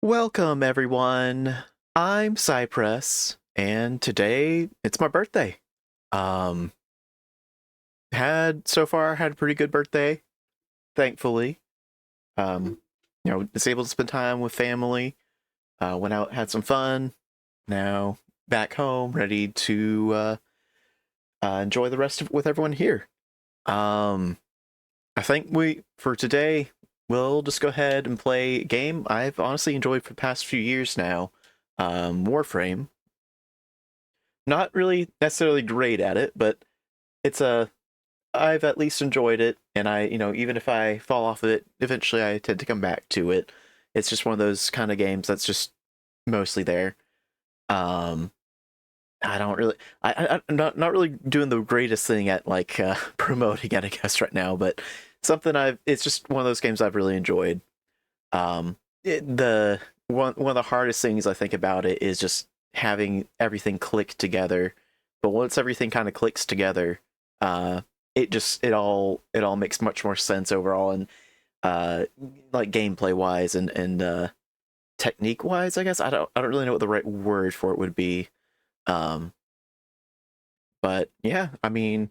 Welcome, everyone. I'm Cypress, and today it's my birthday. Um, had a pretty good birthday, thankfully. Um, was able to spend time with family. Went out, had some fun. Now back home, ready to enjoy the rest of it with everyone here. Um, I think for today we'll just go ahead and play a game I've honestly enjoyed for the past few years now. Warframe. Not really necessarily great at it, but it's a I've at least enjoyed it, and even if I fall off of it, eventually I tend to come back to it. It's just one of those kind of games that's just mostly there. Um, I don't really, I'm not really doing the greatest thing at like promoting it, I guess, right now, but it's just one of those games I've really enjoyed. The one of the hardest things I think about it is just having everything click together. But once everything kind of clicks together, uh, it all makes much more sense overall, and uh, like gameplay wise and technique wise, I guess I don't really know what the right word for it would be. Um, but yeah, I mean,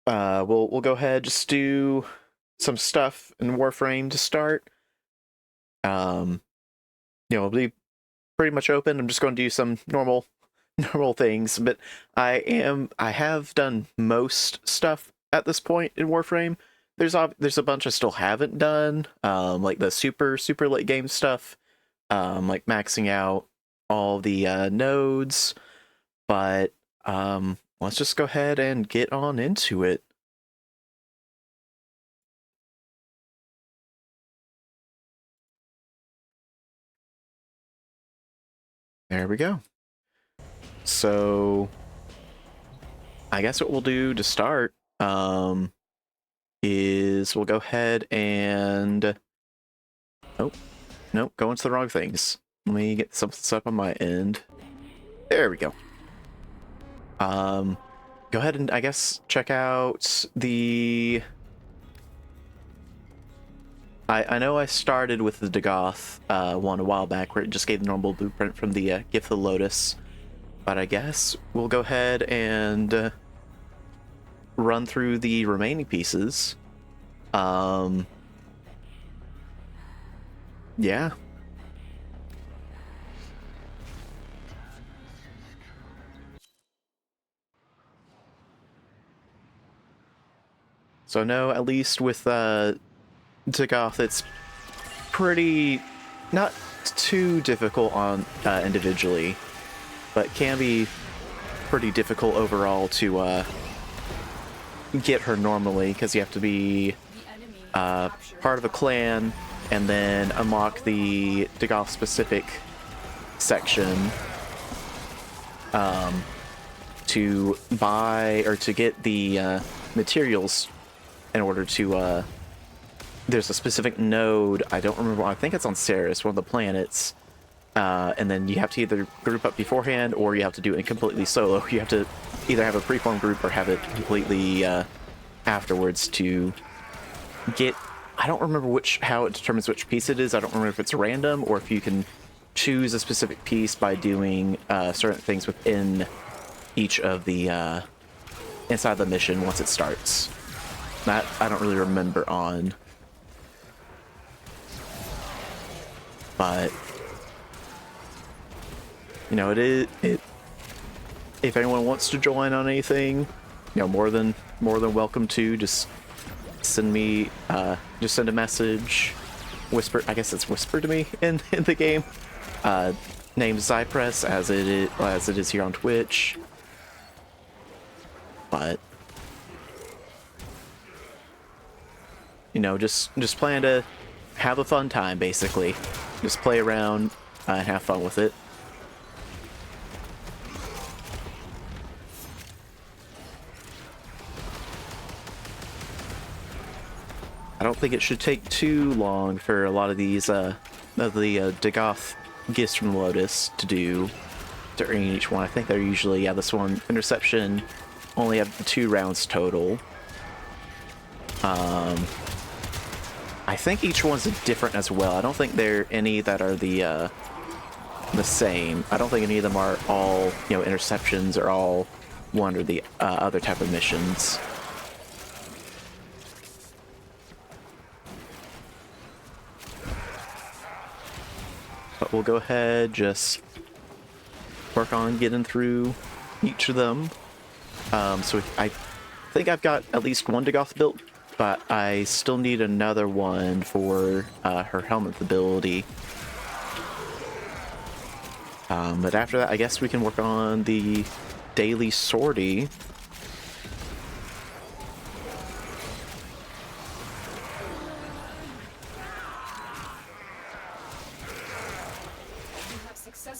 we'll go ahead just do some stuff in Warframe to start. Um, It'll be pretty much open. I'm just going to do some normal things, but I have done most stuff at this point in Warframe. There's a bunch I still haven't done, like the super late game stuff, like maxing out all the nodes. But let's just go ahead and get on into it. There we go. So I guess what we'll do to start is we'll go ahead and oh nope, going to the wrong things. Let me get something set up on my end. There we go. Go ahead and I guess check out the. I know I started with the Dagoth one a while back where it just gave the normal blueprint from the Gift of the Lotus, but I guess we'll go ahead and run through the remaining pieces. Yeah. So no, at least with Dagoth, it's pretty not too difficult on individually, but can be pretty difficult overall to get her normally because you have to be part of a clan and then unlock the Dagoth specific section to buy or to get the materials in order to there's a specific node, I don't remember, I think it's on Ceres, one of the planets, and then you have to either group up beforehand or you have to do it completely solo. You have to either have a preformed group or have it completely afterwards to get. I don't remember how it determines which piece it is. I don't remember if it's random or if you can choose a specific piece by doing certain things within each of the inside the mission once it starts. That I don't really remember on. But if anyone wants to join on anything, more than welcome to. Just send me just send a message, whisper, I guess it's whisper to me in the game. Named Xyprec as it is here on Twitch. But just plan to have a fun time, basically. Just play around and have fun with it. I don't think it should take too long for a lot of these of the Dagoth gifts from Lotus to earn each one. I think they're usually, this one, Interception, only have 2 rounds total. I I think each one's different as well. I don't think there are any that are the same. I don't think any of them are all, you know, interceptions or all one or the other type of missions. But we'll go ahead, just work on getting through each of them. So I think I've got at least one Dagoth built, but I still need another one for her helmet ability. But after that, I guess we can work on the daily sortie.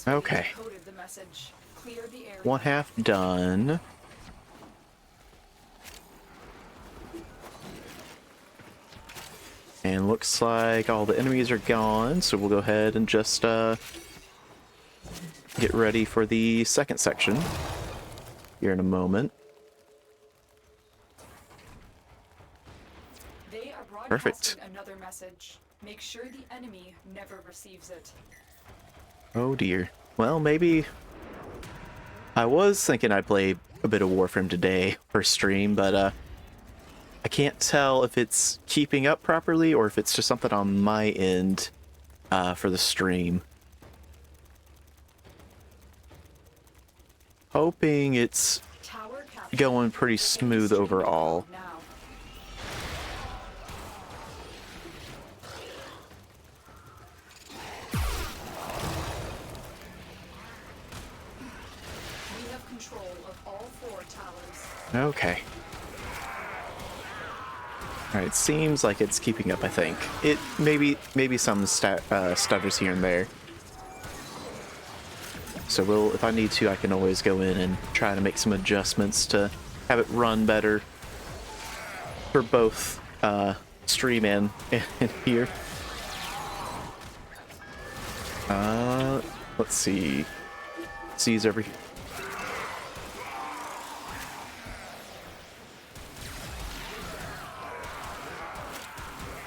Okay. One half done. And looks like all the enemies are gone, so we'll go ahead and just get ready for the second section here in a moment. They are broadcasting Perfect. another message. Make sure the enemy never receives it. Oh dear. Well, maybe I was thinking I'd play a bit of Warframe today for stream, but I can't tell if it's keeping up properly or if it's just something on my end for the stream. Hoping it's going pretty smooth overall. We have control of all 4 towers. Okay. Alright, seems like it's keeping up, I think. It maybe some stutters here and there. So if I need to, I can always go in and try to make some adjustments to have it run better for both stream and here. Let's see. C's over here.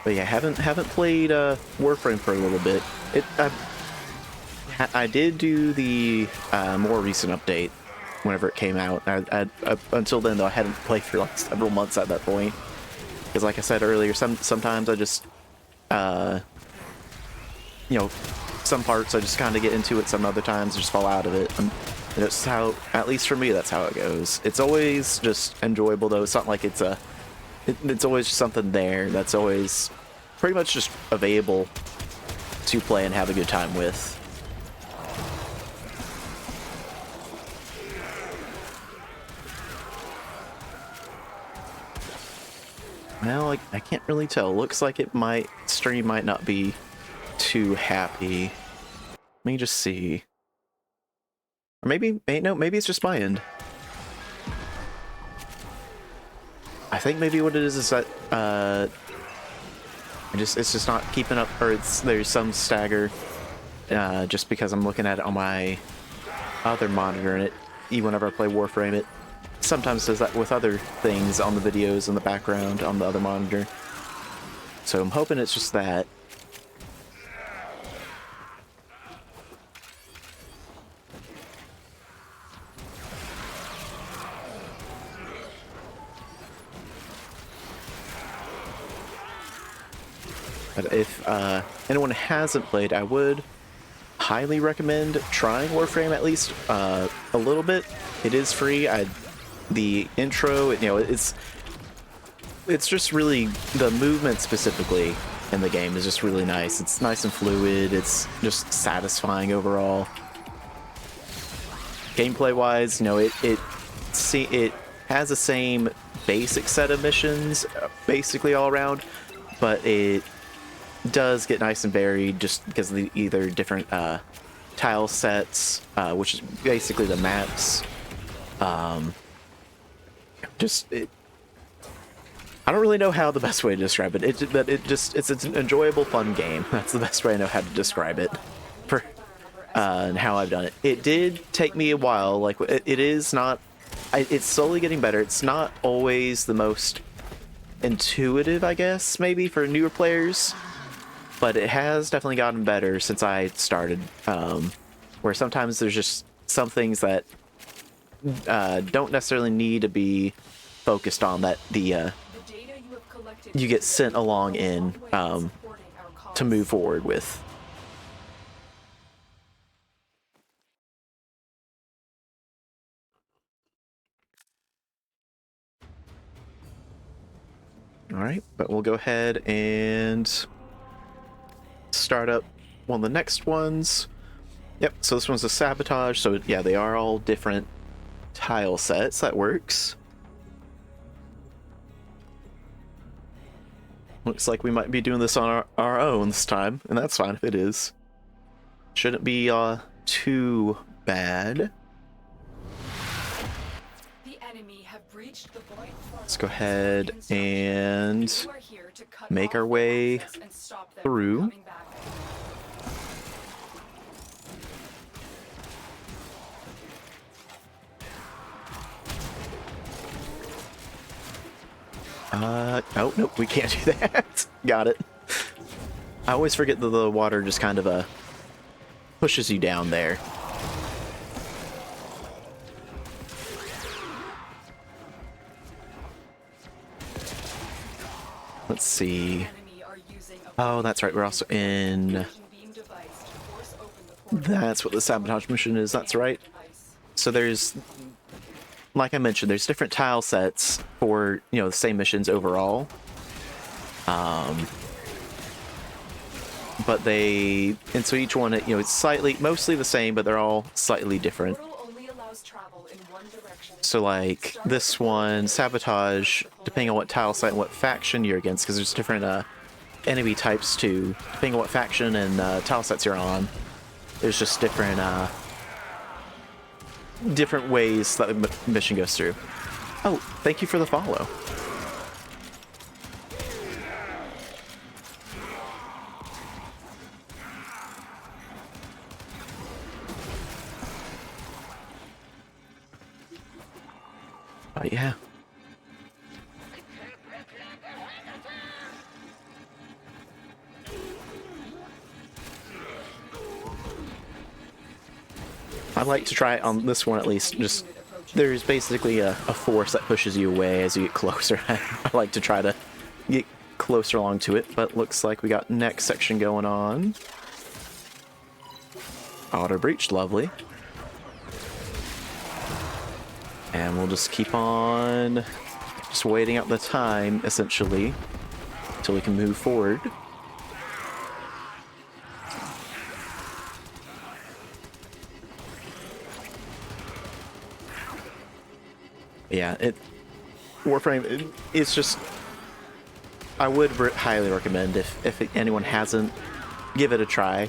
But yeah, haven't played Warframe for a little bit. I did do the more recent update whenever it came out. Until then, though, I hadn't played for like several months at that point. Because, like I said earlier, sometimes I just, you know, some parts I just kind of get into it. Some other times I just fall out of it. And it's how, at least for me, that's how it goes. It's always just enjoyable, though. It's not like it's it's always just something there that's always pretty much just available to play and have a good time with. Well, I can't really tell. Looks like stream might not be too happy. Let me just see. Or maybe it's just my end. I think maybe what it is that it's just not keeping up, or there's some stagger just because I'm looking at it on my other monitor, and even whenever I play Warframe, it sometimes does that with other things on the videos in the background on the other monitor. So I'm hoping it's just that. But if anyone hasn't played, I would highly recommend trying Warframe at least a little bit. It is free. The intro, you know, it's just really, the movement specifically in the game is just really nice. It's nice and fluid. It's just satisfying overall. Gameplay wise, you know, it has the same basic set of missions basically all around, but it does get nice and varied just because of the either different tile sets, which is basically the maps. I don't really know how the best way to describe it. It's an enjoyable, fun game. That's the best way I know how to describe it for and how I've done it. It did take me a while. Like it's slowly getting better. It's not always the most intuitive, I guess, maybe for newer players, but it has definitely gotten better since I started. Where sometimes there's just some things that don't necessarily need to be focused on, that you get sent along in to move forward with. All right, but we'll go ahead and start up one of the next ones. Yep, so this one's a sabotage. So yeah, they are all different tile sets. That works. Looks like we might be doing this on our own this time, and that's fine if it is. Shouldn't be too bad. The enemy have breached the void. Let's go ahead and make our way through. Oh, nope, we can't do that. Got it. I always forget that the water just kind of pushes you down there. Let's see. Oh, that's right, we're also in... That's what the sabotage mission is, that's right. So there's... Like I mentioned, there's different tile sets for, you know, the same missions overall. But they, and so each one, you know, it's slightly, mostly the same, but they're all slightly different. So like this one, sabotage, depending on what tile site and what faction you're against, because there's different enemy types too, depending on what faction and tile sets you're on. There's just different different ways that the mission goes through. Oh, thank you for the follow. Yeah. I like to try on this one at least, just there's basically a force that pushes you away as you get closer. I like to try to get closer along to it, but looks like we got next section going on. Auto breach, lovely. And we'll just keep on just waiting out the time, essentially, until we can move forward. Yeah, Warframe, it's just, I would highly recommend if anyone hasn't, give it a try.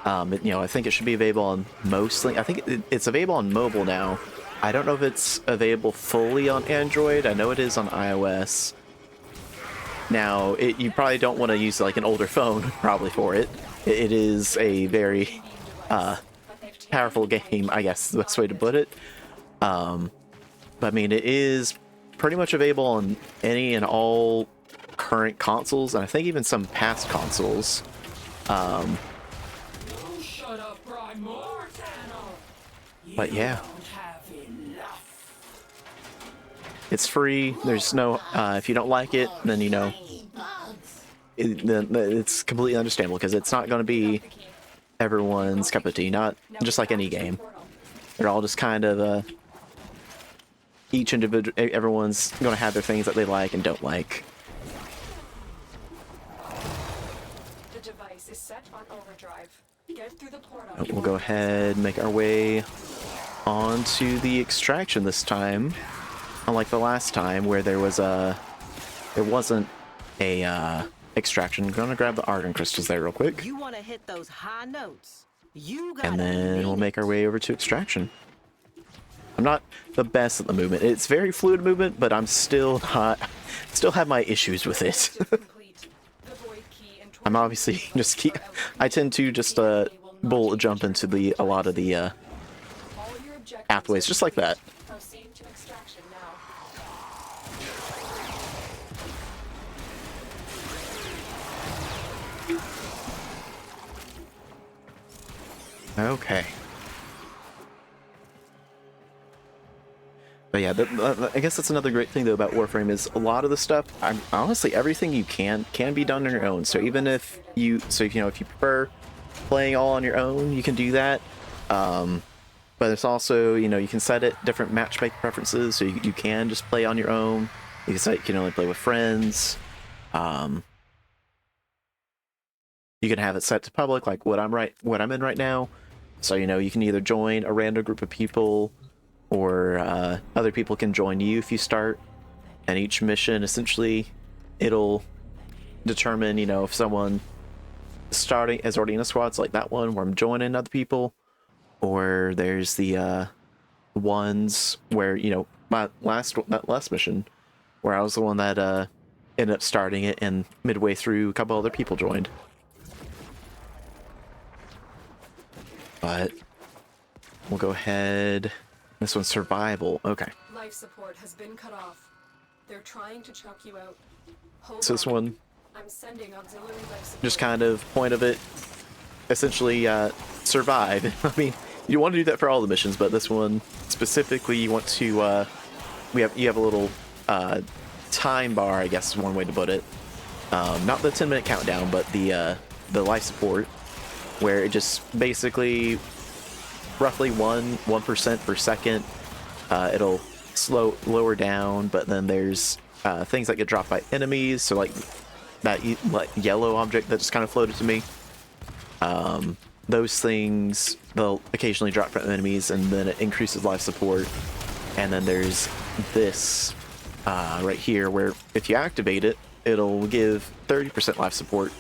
You know, I think it should be available on mostly, I think it's available on mobile now. I don't know if it's available fully on Android. I know it is on iOS. Now, you probably don't want to use like an older phone probably for it. It is a very powerful game, I guess is the best way to put it. But I mean, it is pretty much available on any and all current consoles, and I think even some past consoles. But yeah. It's free. There's no, if you don't like it, then you know, it's completely understandable, because it's not going to be everyone's cup of tea, not just like any game. They're all just kind of, each individual, everyone's going to have their things that they like and don't like. The device is set on overdrive. Get through the portal. We'll go ahead and make our way onto the extraction this time. Unlike the last time where there wasn't a extraction. I'm gonna grab the argon crystals there real quick. You want to hit those high notes. And then we'll make our way over to extraction. I'm not the best at the movement. It's very fluid movement, but I'm still have my issues with it. I'm obviously I tend to just bullet jump into a lot of the pathways just like that. Okay. But yeah, I guess that's another great thing though about Warframe is a lot of the stuff. Honestly, everything you can be done on your own. So even if you, if you prefer playing all on your own, you can do that. But it's also, you can set it different matchmaking preferences, so you can just play on your own. You can set you can only play with friends. You can have it set to public, like what I'm in right now. So you can either join a random group of people, or other people can join you if you start. And each mission, essentially, it'll determine, if someone starting is already in a squad, so like that one where I'm joining other people, or there's the ones where that last mission where I was the one that ended up starting it, and midway through a couple other people joined. But we'll go ahead. This one's survival. Okay. Life support has been cut off. They're trying to choke you out. Hold So this on. one, I'm sending auxiliary life support. just kind of point of it, essentially survive. I mean, you want to do that for all the missions, but this one specifically, you want to you have a little time bar, I guess is one way to put it. Not the 10-minute countdown, but the life support, where it just basically roughly 1% per second. It'll lower down, but then there's things that get dropped by enemies. So like that yellow object that just kind of floated to me. Those things, they'll occasionally drop from enemies, and then it increases life support. And then there's this right here, where if you activate it, it'll give 30% life support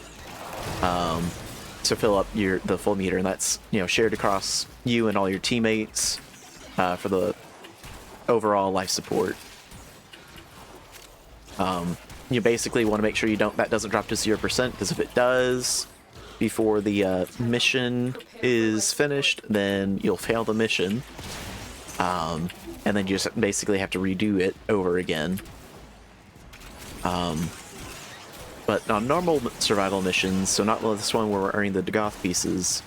to fill up the full meter, and that's shared across you and all your teammates for the overall life support. You basically want to make sure that doesn't drop to 0%, because if it does before the mission is finished, then you'll fail the mission, and then you just basically have to redo it over again. But on normal survival missions, so not this one where we're earning the Dagoth pieces,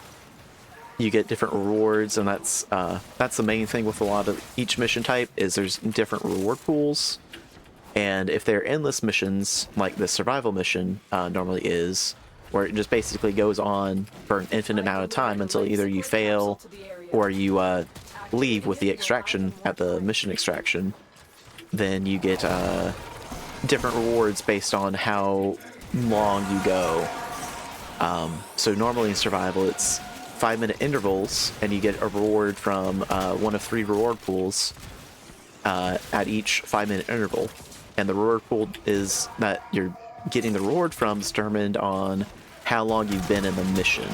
you get different rewards, and that's the main thing with a lot of each mission type, is there's different reward pools. And if they're endless missions, like the survival mission normally is, where it just basically goes on for an infinite amount of time until either you fail or you leave with the extraction at the mission extraction, then you get different rewards based on how long you go. So normally in survival, it's 5-minute intervals, and you get a reward from one of 3 reward pools at each 5-minute interval. And the reward pool is that you're getting the reward from is determined on how long you've been in the mission.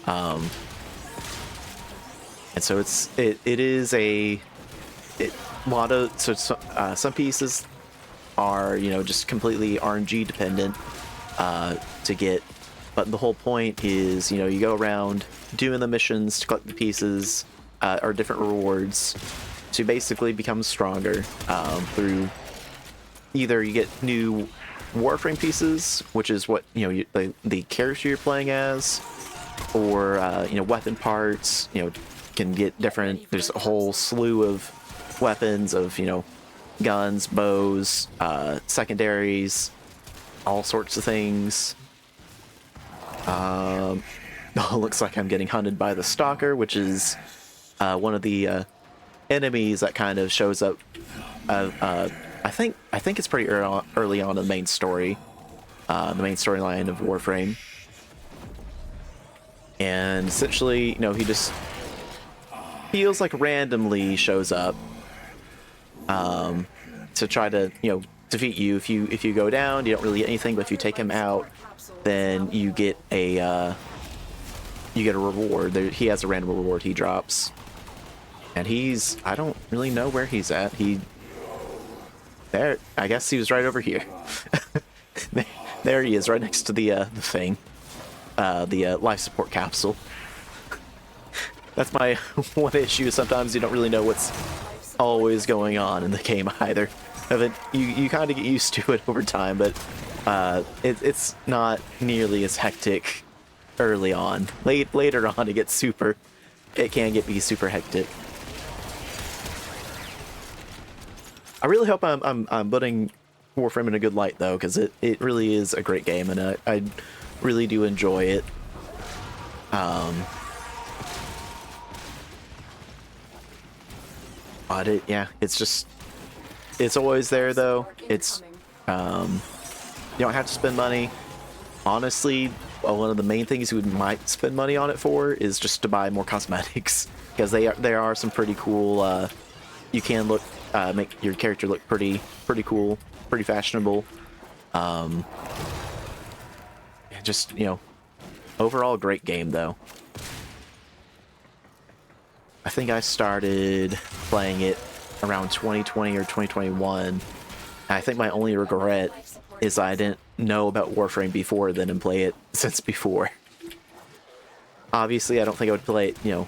And so it is a lot of some pieces are just completely RNG dependent to get, but the whole point is you go around doing the missions to collect the pieces or different rewards to basically become stronger through either you get new Warframe pieces, which is what the character you're playing as, or weapon parts. Can get different. There's a whole slew of weapons of guns, bows, secondaries, all sorts of things. Looks like I'm getting hunted by the Stalker, which is one of the enemies that kind of shows up. I think it's pretty early on in the main story, the main storyline of Warframe. And essentially, he just feels like randomly shows up to try to defeat you. If you go down, you don't really get anything, but if you take him out, then you get a reward. He has a random reward he drops, and I don't really know where he's at. There, I guess he was right over here. There he is, right next to the thing, the life support capsule. That's my one issue. Sometimes you don't really know what's always going on in the game either. You kind of get used to it over time, but it's not nearly as hectic early on. Later on, it can be super hectic. I really hope I'm putting Warframe in a good light though, because it really is a great game, and I really do enjoy it. But it's always there though. It's you don't have to spend money. Honestly, one of the main things you might spend money on it for is just to buy more cosmetics, because there are some pretty cool. You can make your character look pretty cool, pretty fashionable. Just, overall great game though. I think I started playing it around 2020 or 2021. And I think my only regret is I didn't know about Warframe before then and play it since before. Obviously, I don't think I would play it,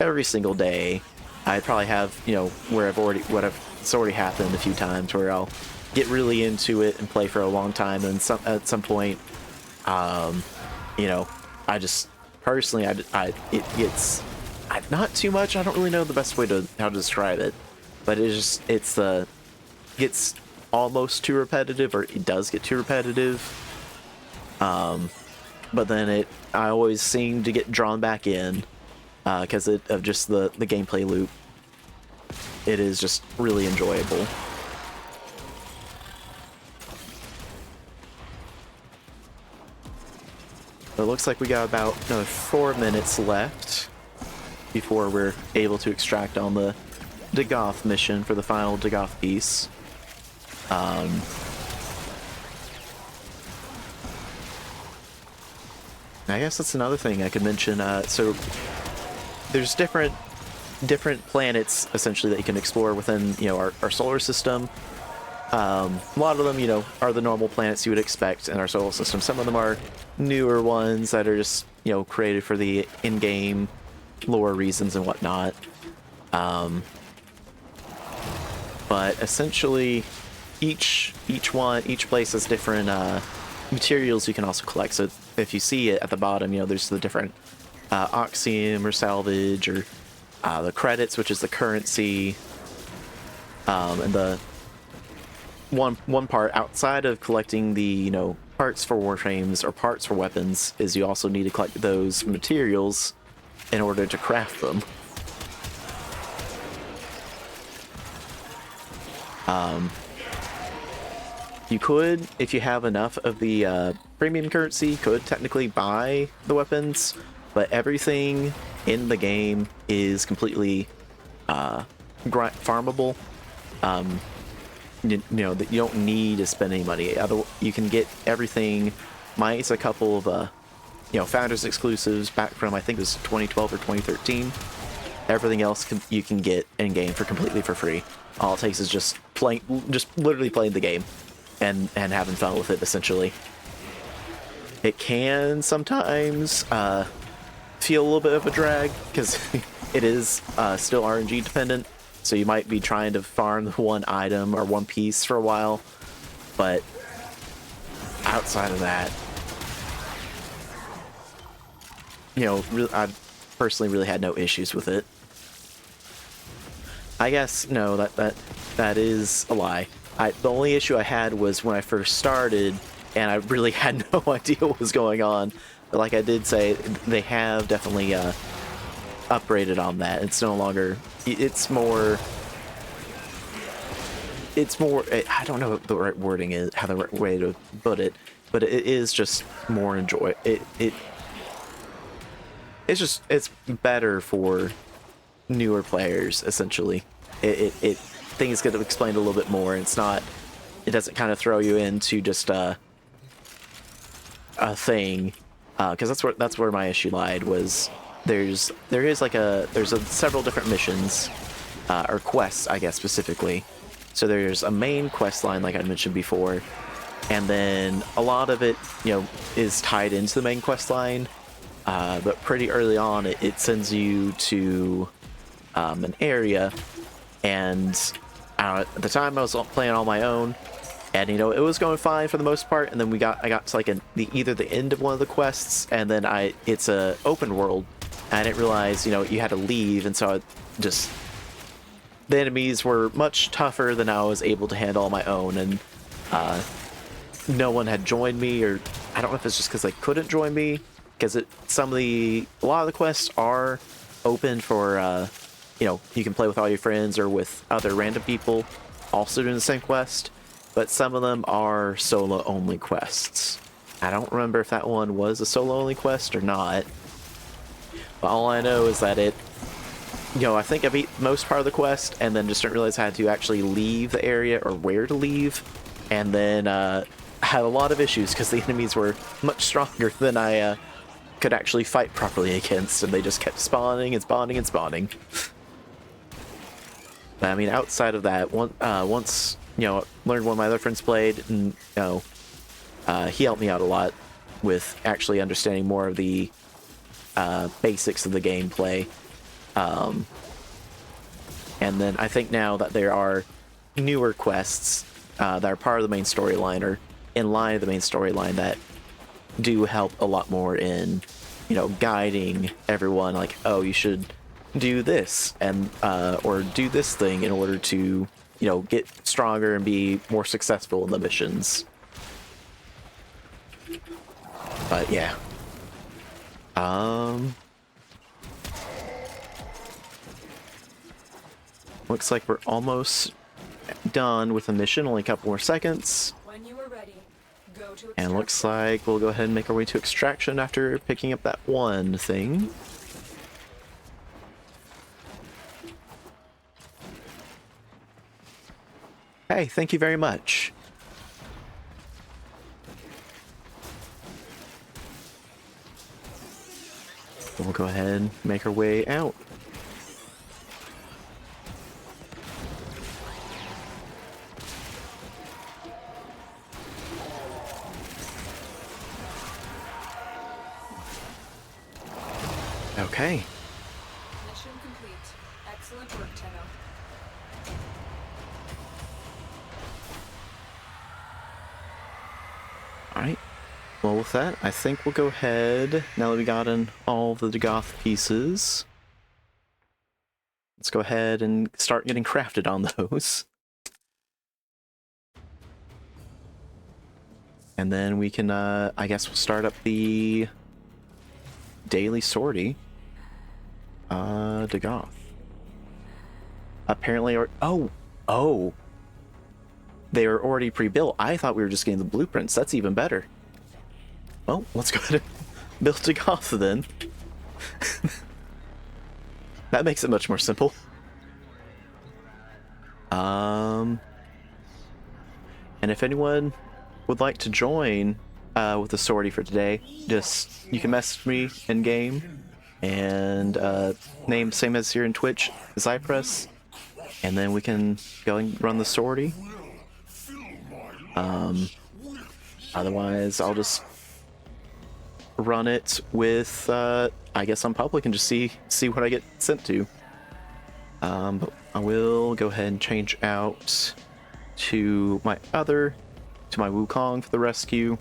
every single day. I'd probably have, it's already happened a few times where I'll get really into it and play for a long time, and at some point, I just personally, it gets not too much. I don't really know the best way how to describe it, but gets almost too repetitive, or it does get too repetitive. But then I always seem to get drawn back in because of just the gameplay loop. It is just really enjoyable. It looks like we got about another 4 minutes left before we're able to extract on the Dagoth mission for the final Dagoth piece. I guess that's another thing I could mention. So there's different planets essentially that you can explore within our solar system. A lot of them are the normal planets you would expect in our solar system. Some of them are newer ones that are just created for the in-game lore reasons and whatnot. But essentially each place has different materials you can also collect. So if you see it at the bottom, there's the different oxium or salvage, or the credits, which is the currency, and the one part outside of collecting the parts for warframes or parts for weapons is you also need to collect those materials in order to craft them. You could, if you have enough of the premium currency, could technically buy the weapons, but everything in the game is completely farmable. That you don't need to spend any money. You can get everything minus a couple of founders exclusives back from, I think it was 2012 or 2013. Everything else you can get in game completely for free. All it takes is just literally playing the game and having fun with it, essentially. It can sometimes feel a little bit of a drag because it is still RNG dependent. So you might be trying to farm one item or one piece for a while, but outside of that, I personally really had no issues with it. I guess no, that is a lie. The only issue I had was when I first started, and I really had no idea what was going on. But like I did say, they have definitely upgraded on that. It's no longer. It's more. I don't know what the right wording is, how the right way to put it, but it is just more enjoy. It's better for newer players, essentially. Things get explained a little bit more. It doesn't kind of throw you into just a thing, because that's where my issue lied. Was there's several different missions or quests, I guess, specifically. So there's a main quest line, like I mentioned before, and then a lot of it is tied into the main quest line, but pretty early on it sends you to an area. And at the time I was playing on my own, And it was going fine for the most part, and then I got to like either the end of one of the quests, and then it's a open world. I didn't realize you had to leave, and so the enemies were much tougher than I was able to handle on my own, and no one had joined me, or I don't know if it's just because they couldn't join me, because a lot of the quests are open for you can play with all your friends or with other random people also doing the same quest. But some of them are solo-only quests. I don't remember if that one was a solo-only quest or not. But all I know is that I think I beat most part of the quest, and then just didn't realize I had to actually leave the area or where to leave. And then had a lot of issues because the enemies were much stronger than I could actually fight properly against, and they just kept spawning and spawning and spawning. But I mean, outside of that, once learned one of my other friends played, and he helped me out a lot with actually understanding more of the basics of the gameplay. And then I think now that there are newer quests that are part of the main storyline or in line of the main storyline that do help a lot more in guiding everyone, like, oh, you should do this and or do this thing in order to get stronger and be more successful in the missions. But yeah. Looks like we're almost done with the mission, only a couple more seconds. When you are ready, go to And looks like we'll go ahead and make our way to extraction after picking up that one thing. Hey, thank you very much. We'll go ahead and make our way out. Okay. Mission complete. Excellent work, Tenno. Alright. Well, with that, I think we'll go ahead, now that we got in all the Dagoth pieces, let's go ahead and start getting crafted on those. And then we can, I guess we'll start up the daily sortie. Dagoth. Apparently, oh! They are already pre-built. I thought we were just getting the blueprints. That's even better. Well, let's go ahead and build Dagoth then. That makes it much more simple. And if anyone would like to join with the sortie for today, you can message me in game, and name same as here in Twitch, Xyprec, and then we can go and run the sortie. Otherwise, I'll just run it with, I guess on public and just see what I get sent to. But I will go ahead and change out to my Wukong for the rescue.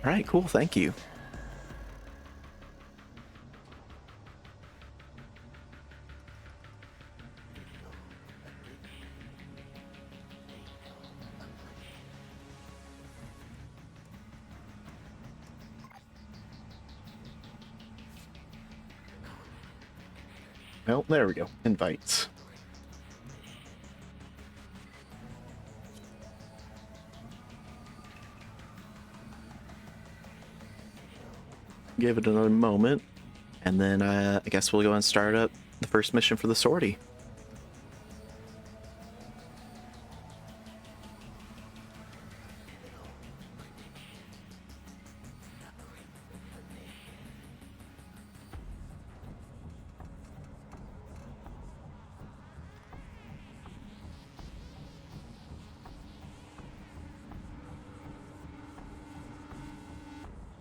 Alright, cool, thank you. Well, there we go. Invites. Give it another moment, and then I guess we'll go and start up the first mission for the sortie.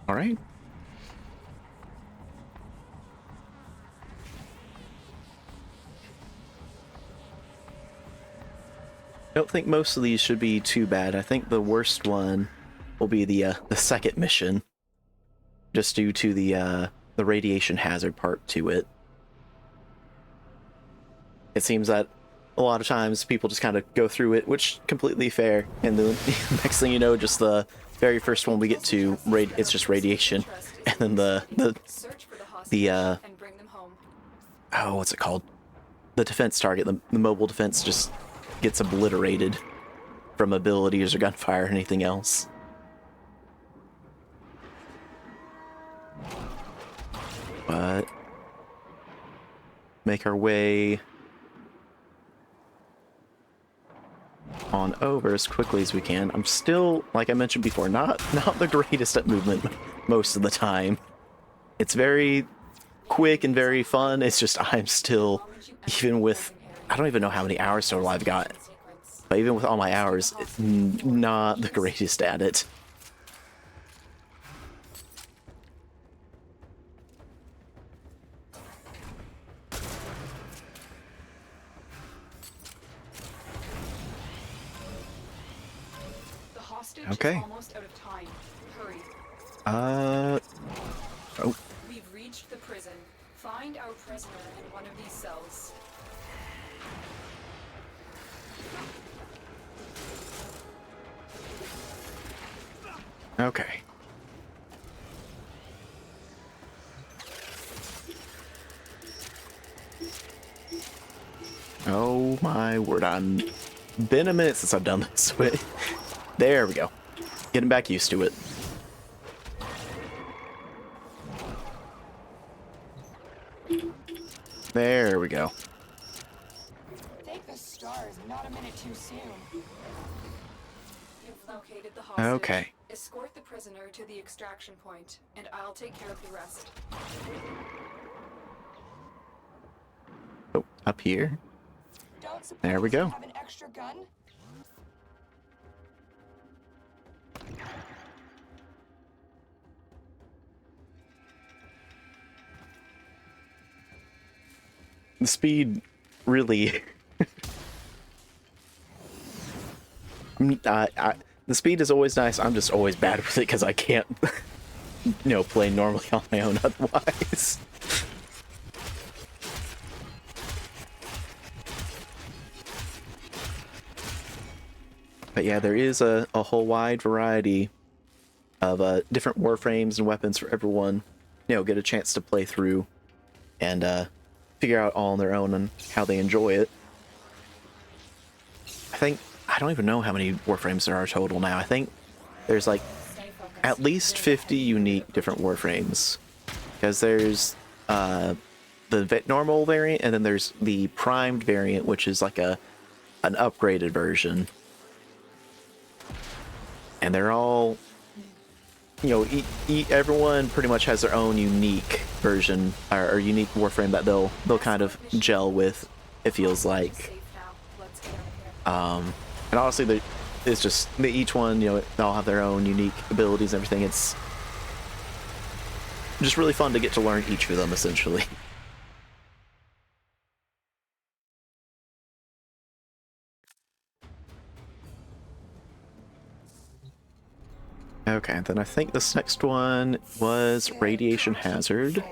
All right. don't think most of these should be too bad. I think the worst one will be the second mission, just due to the radiation hazard part to it. It seems that a lot of times people just kind of go through it, which completely fair. And the next thing you know, just the very first one we get to, it's just radiation, and then the oh, what's it called? The defense target, the mobile defense, just gets obliterated from abilities or gunfire or anything else. But make our way on over as quickly as we can. I'm still, like I mentioned before, not the greatest at movement most of the time. It's very quick and very fun. It's just I'm still, even with, I don't even know how many hours total I've got, but even with all my hours, it's not the greatest at it. Okay. Almost out of time. Hurry. Oh. We've reached the prison. Find our prisoner in one of these cells. Okay. Oh my word, been a minute since I've done this. There we go. Getting back used to it. There we go. Thank the stars, not a minute too soon. You've located the hostage. Okay. Escort the prisoner to the extraction point, and I'll take care of the rest. Oh, up here. There we go. Have an extra gun? The speed really the speed is always nice. I'm just always bad with it because I can't play normally on my own otherwise. But yeah, there is a whole wide variety of different warframes and weapons for everyone, get a chance to play through and figure out all on their own and how they enjoy it. I don't even know how many warframes there are total now. I think there's like at least 50 unique different warframes, because there's the normal variant, and then there's the primed variant, which is like an upgraded version. And they're all, everyone pretty much has their own unique version or unique warframe that they'll kind of gel with, it feels like. And honestly, it's just each one, they all have their own unique abilities and everything. It's just really fun to get to learn each of them, essentially. Okay, then I think this next one was radiation hazard.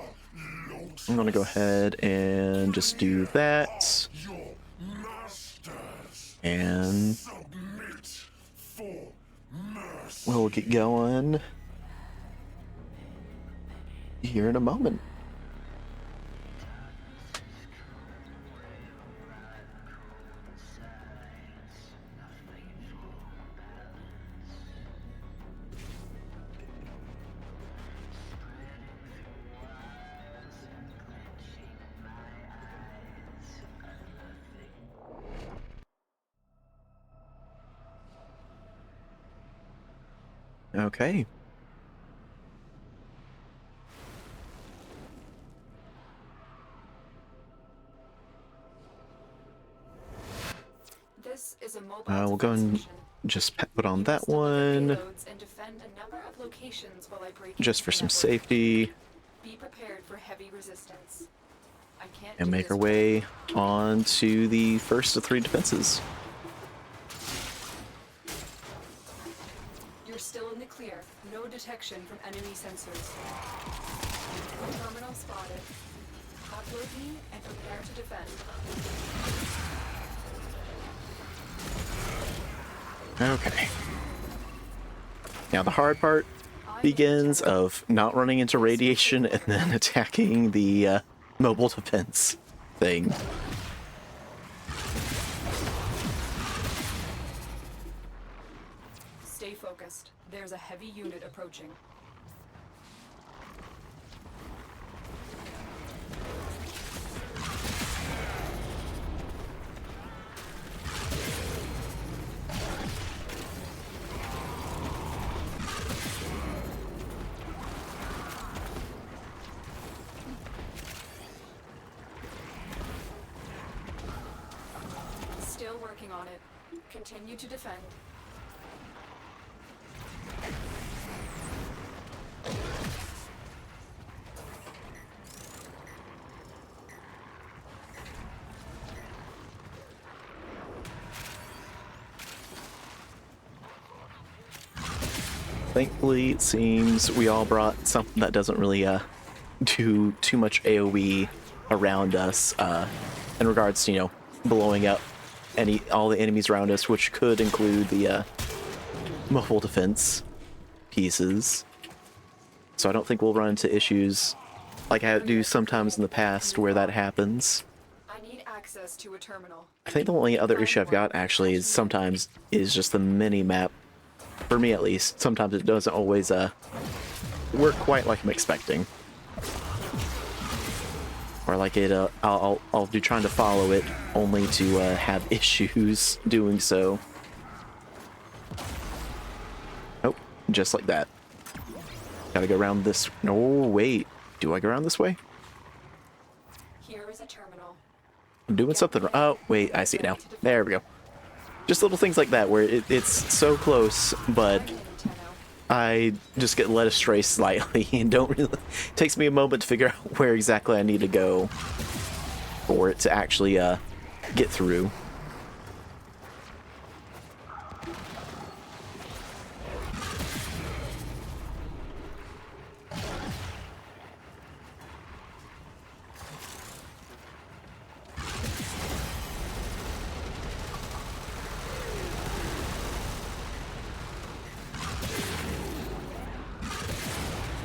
I'm gonna go ahead and just do that. And we'll get going here in a moment. Okay. This is a mobile We'll go and just put on that one, just for some safety. Be prepared for heavy resistance. I can't And make our way on to the first of 3 defenses. clear. No detection from enemy sensors. Terminal spotted. Upload me and prepare to defend. Okay. Now the hard part begins of not running into radiation and then attacking the mobile defense thing. Stay focused. There's a heavy unit approaching. Still working on it. Continue to defend. Thankfully, it seems we all brought something that doesn't really do too much AoE around us in regards to, you know, blowing up all the enemies around us, which could include the mobile defense pieces. So I don't think we'll run into issues like I do sometimes in the past where that happens. I need access to a terminal. I think the only other issue I've got actually is sometimes is just the mini-map. For me at least, sometimes it doesn't always work quite like I'm expecting. Or like it, I'll be trying to follow it only to have issues doing so. Oh, just like that. Gotta go around this. No, wait. Do I go around this way? Here is a terminal. I'm doing something wrong. Oh, wait, I see it now. There we go. Just little things like that where it's so close, but I just get led astray slightly and don't really... It takes me a moment to figure out where exactly I need to go for it to actually get through.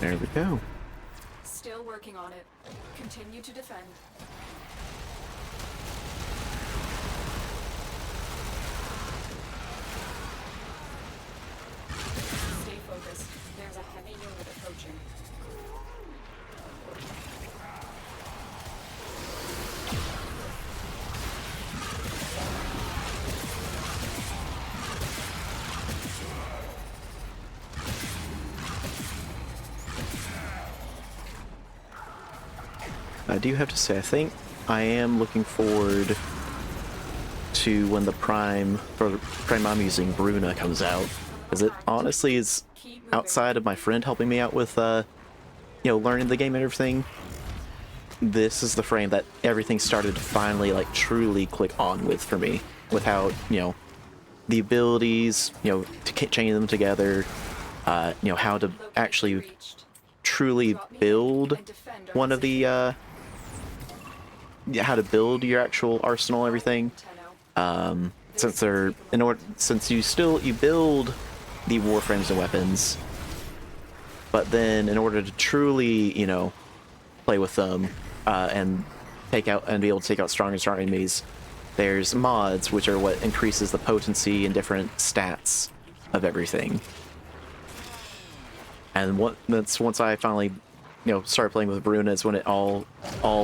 There we go. Still working on it. Continue to defend. Stay focused. There's a heavy unit approaching. I do have to say, I think I am looking forward to when the Prime I'm using, Bruna, comes out. Because it honestly is, outside of my friend helping me out with, you know, learning the game and everything, this is the frame that everything started to finally, like, truly click on with for me. Without, you know, the abilities, you know, to chain them together, you know, how to actually truly build one of the, how to build your actual arsenal and everything. Since they're since you build the warframes and weapons, but then in order to truly, you know, play with them and be able to take out stronger and stronger enemies, there's mods which are what increases the potency and different stats of everything. And once I finally, you know, started playing with Bruna, is when it all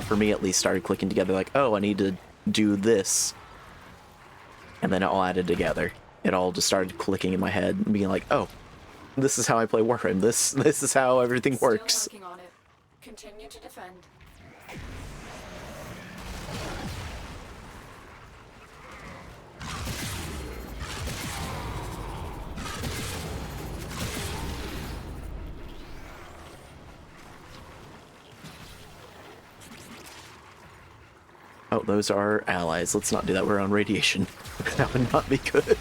for me at least started clicking together. Like, oh, I need to do this, and then it all added together. It all just started clicking in my head and being like, oh, this is how I play Warframe. This is how everything works. Still working on it. Continue to defend. Oh, those are allies. Let's not do that. We're on radiation. That would not be good.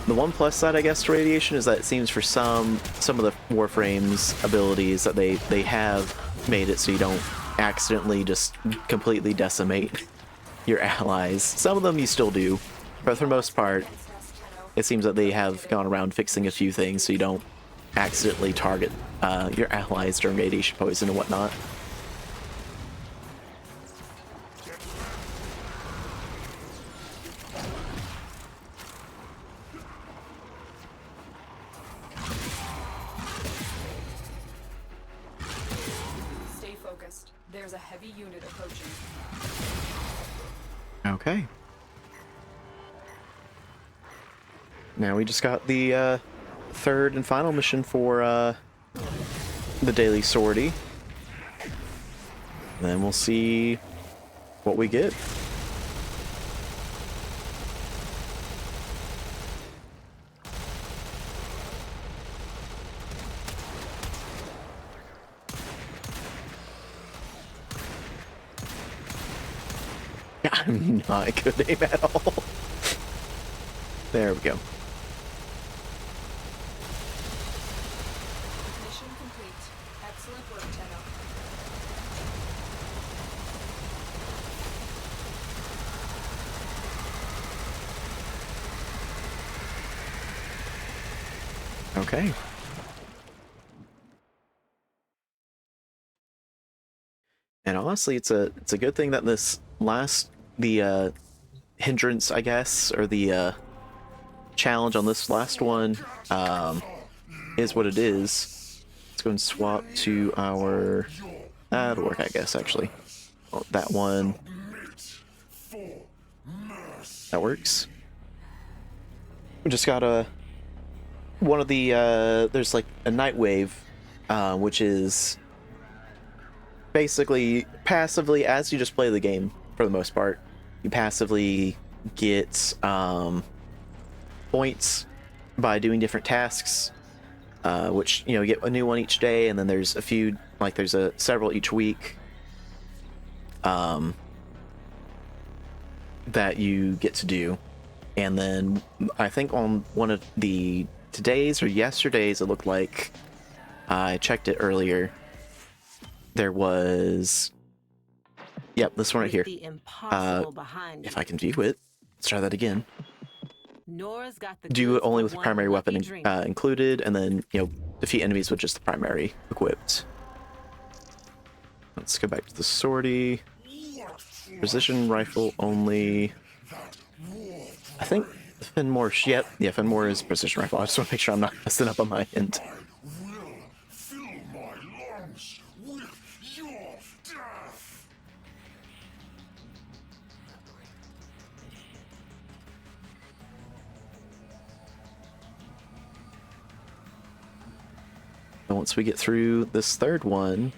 The one plus side, I guess, to radiation is that it seems for some of the Warframe's abilities that they have made it so you don't accidentally just completely decimate your allies. Some of them you still do, but for the most part, it seems that they have gone around fixing a few things so you don't accidentally target your allies during radiation poison and whatnot. Stay focused. There's a heavy unit approaching. Okay. Now we just got the third and final mission for the daily sortie. And then we'll see what we get. I'm not good aim at all. There we go. Mission complete. Excellent work, Tenno. Okay. And honestly, it's a good thing that this the hindrance, I guess, or the challenge on this last one is what it is. Let's go and swap to our that'll work, I guess, actually. Oh, that one. That works. We just got one of the there's like a night wave, which is basically passively, as you just play the game for the most part, you passively get points by doing different tasks, which, you know, you get a new one each day, and then there's a few, like there's several each week that you get to do. And then I think on one of the today's or yesterday's, it looked like, I checked it earlier, there was, yep, this one right here. If I can view it, let's try that again. Nora's got the Do it goods only for with the one primary lucky weapon drinker. included, and then, you know, defeat enemies with just the primary equipped. Let's go back to the sortie. Precision rifle only. I think Fenmore, yep, yeah, Fenmore is precision rifle. I just want to make sure I'm not messing up on my end. Fill my lungs with your death. And once we get through this third one,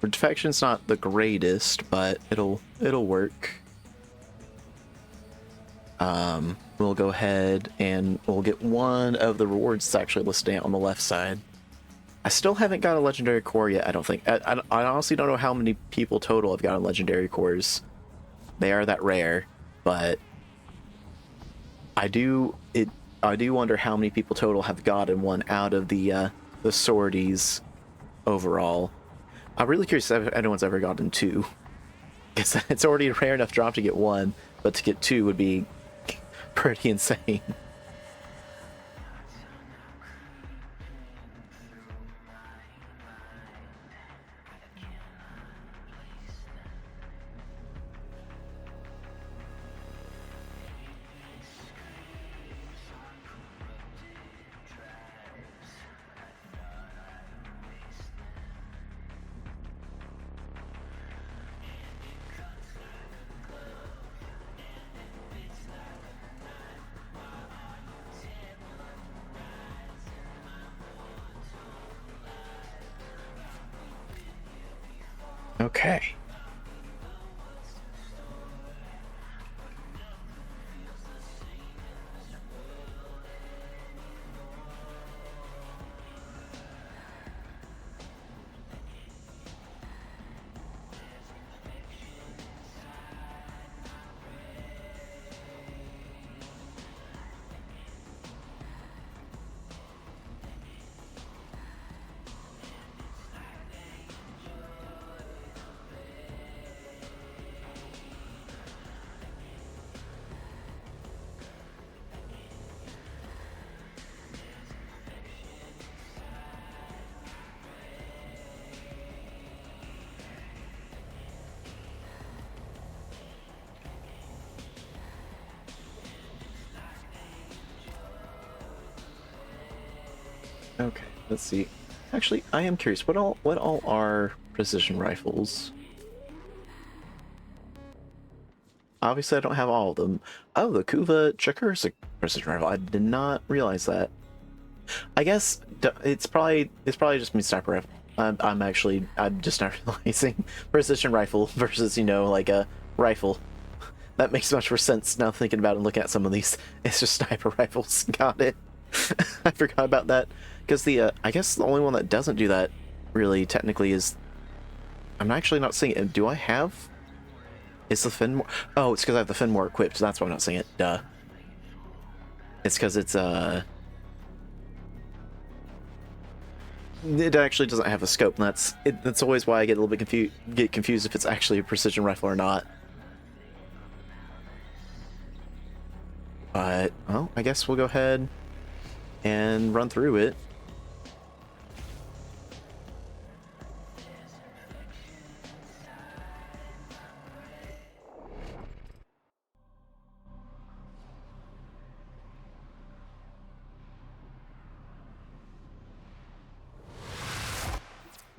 our defection's not the greatest, but it'll work. We'll go ahead and we'll get one of the rewards that's actually listed out on the left side. I still haven't got a legendary core yet, I don't think. I honestly don't know how many people total have gotten legendary cores. They are that rare, but I do wonder how many people total have gotten one out of the sorties overall. I'm really curious if anyone's ever gotten two. Because it's already a rare enough drop to get one, but to get two would be pretty insane. Okay. Okay, let's see. Actually, I am curious. What all are precision rifles? Obviously, I don't have all of them. Oh, the Kuva Checker is a precision rifle. I did not realize that. I guess it's probably just me sniper rifle. I'm just not realizing precision rifle versus like a rifle. That makes much more sense now thinking about it and looking at some of these. It's just sniper rifles. Got it. I forgot about that because I guess the only one that doesn't do that really technically is I'm actually not seeing it. Do I have? Is the Fenmore? Oh, it's because I have the Fenmore equipped. So that's why I'm not seeing it. Duh. It's because it's it actually doesn't have a scope, and that's always why I get a little bit confused if it's actually a precision rifle or not. But well, I guess we'll go ahead and run through it.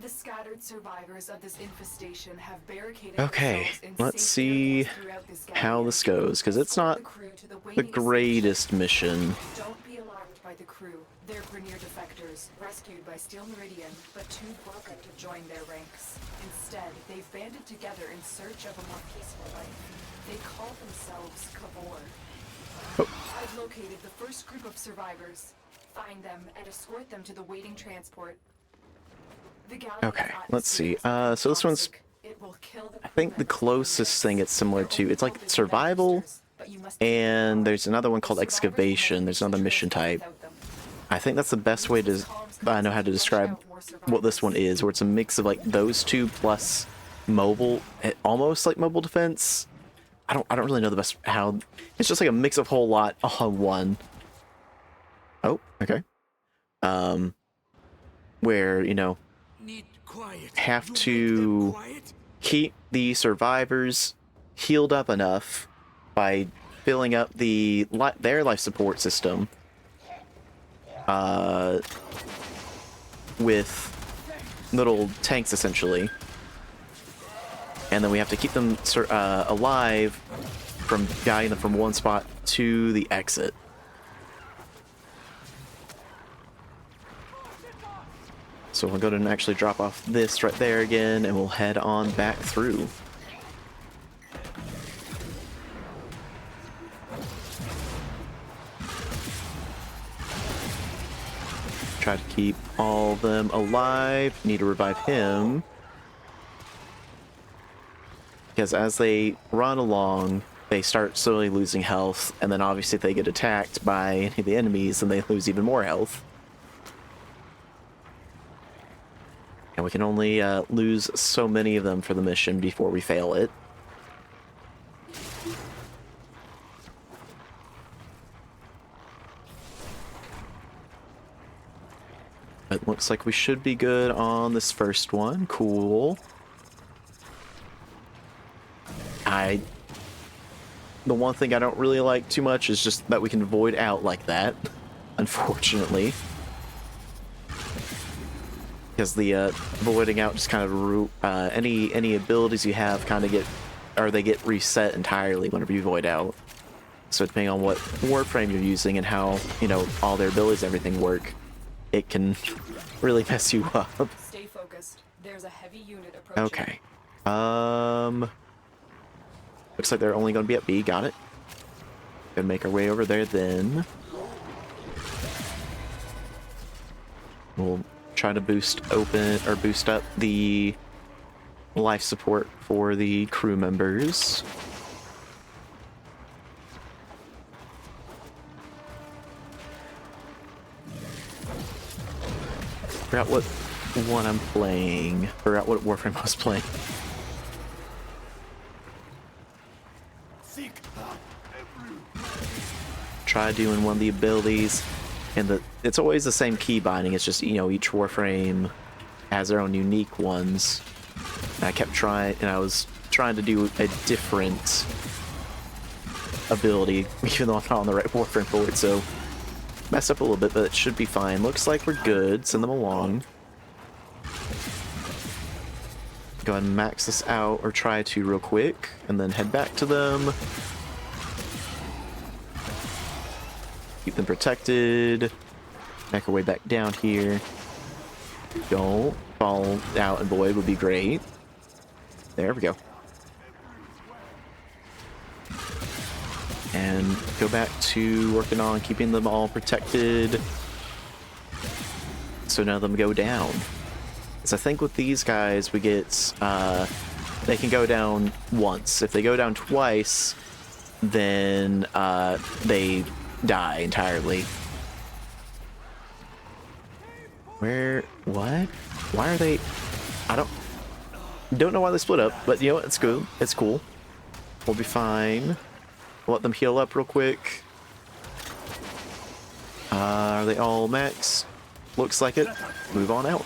The scattered survivors of this infestation have barricaded Okay, themselves in let's safe see areas throughout this how galaxy. this goes, because it's Escort not the crew to the the waiting greatest mission. station. Don't be alarmed by the crew. They're Grenier defectors, rescued by Steel Meridian, but too broken to join their ranks. Instead, they've banded together in search of a more peaceful life. They call themselves Kavor. I've located the first group of survivors. Find them and escort them to the waiting transport. Okay, let's see. So this one's, I think, the closest thing it's similar to. It's like survival, and there's another one called excavation. There's another mission type. I think that's the best way I know how to describe what this one is, where it's a mix of like those two plus mobile, almost like mobile defense. I don't really know the best how. It's just like a mix of whole lot on one. Oh, okay. Where have to keep the survivors healed up enough by filling up their life support system with little tanks essentially, and then we have to keep them alive from guiding them from one spot to the exit. So we'll go ahead and actually drop off this right there again, and we'll head on back through. Try to keep all of them alive. Need to revive him. Because as they run along, they start slowly losing health, and then obviously if they get attacked by any of the enemies, then they lose even more health. And we can only lose so many of them for the mission before we fail it. It looks like we should be good on this first one. Cool. The one thing I don't really like too much is just that we can void out like that, unfortunately. Because the voiding out just kind of any abilities you have kind of get reset entirely whenever you void out. So depending on what Warframe you're using and how all their abilities and everything work, it can really mess you up. Stay focused. There's a heavy unit approaching. Okay. Looks like they're only going to be at B. Got it. Gonna make our way over there then. We'll try to boost up the life support for the crew members. Forgot what one I'm playing. Forgot what Warframe I was playing. Try doing one of the abilities, and it's always the same key binding. It's just each Warframe has their own unique ones. And I kept trying, and I was trying to do a different ability, even though I'm not on the right Warframe for it. So messed up a little bit, but it should be fine. Looks like we're good. Send them along. Go ahead and max this out, or try to real quick, and then head back to them. Keep them protected. Make our way back down here. Don't fall out and void would be great. There we go. And go back to working on keeping them all protected so none of them go down. So I think with these guys we get they can go down once. If they go down twice, then they die entirely. What? Why are they? I don't know why they split up, but you know what? It's good. It's cool. We'll be fine. Let them heal up real quick. Are they all max? Looks like it. Move on out.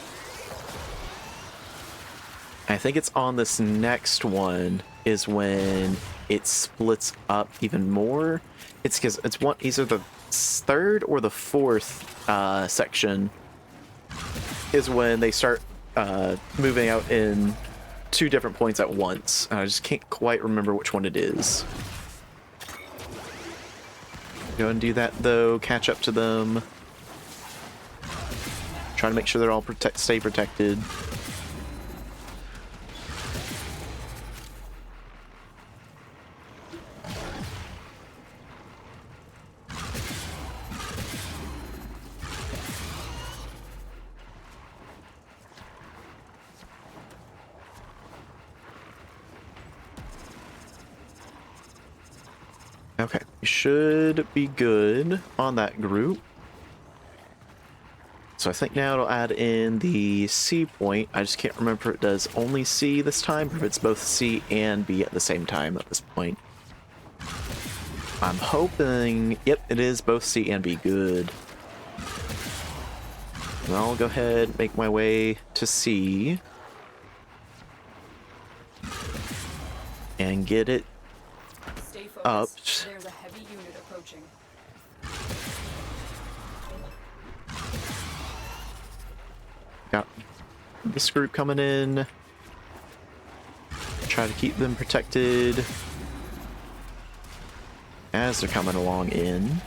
I think it's on this next one is when it splits up even more. It's because it's either the third or the fourth section is when they start moving out in 2 different points at once. I just can't quite remember which one it is. Go and do that though. Catch up to them. Try to make sure they're all stay protected. Okay, we should be good on that group. So I think now it'll add in the C point. I just can't remember if it does only C this time, or if it's both C and B at the same time at this point. I'm hoping, yep, it is both C and B. Good. And I'll go ahead and make my way to C. And get it Stay up. focused. There's a heavy unit approaching. Got this group coming in. Try to keep them protected as they're coming along in.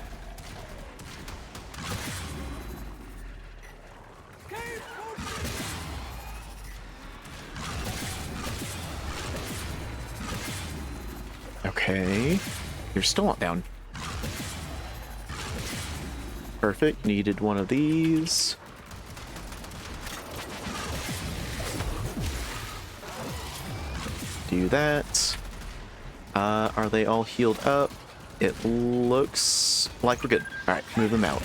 Okay, you're still not down. Perfect, needed one of these. Do that. Are they all healed up? It looks like we're good. Alright, move them out.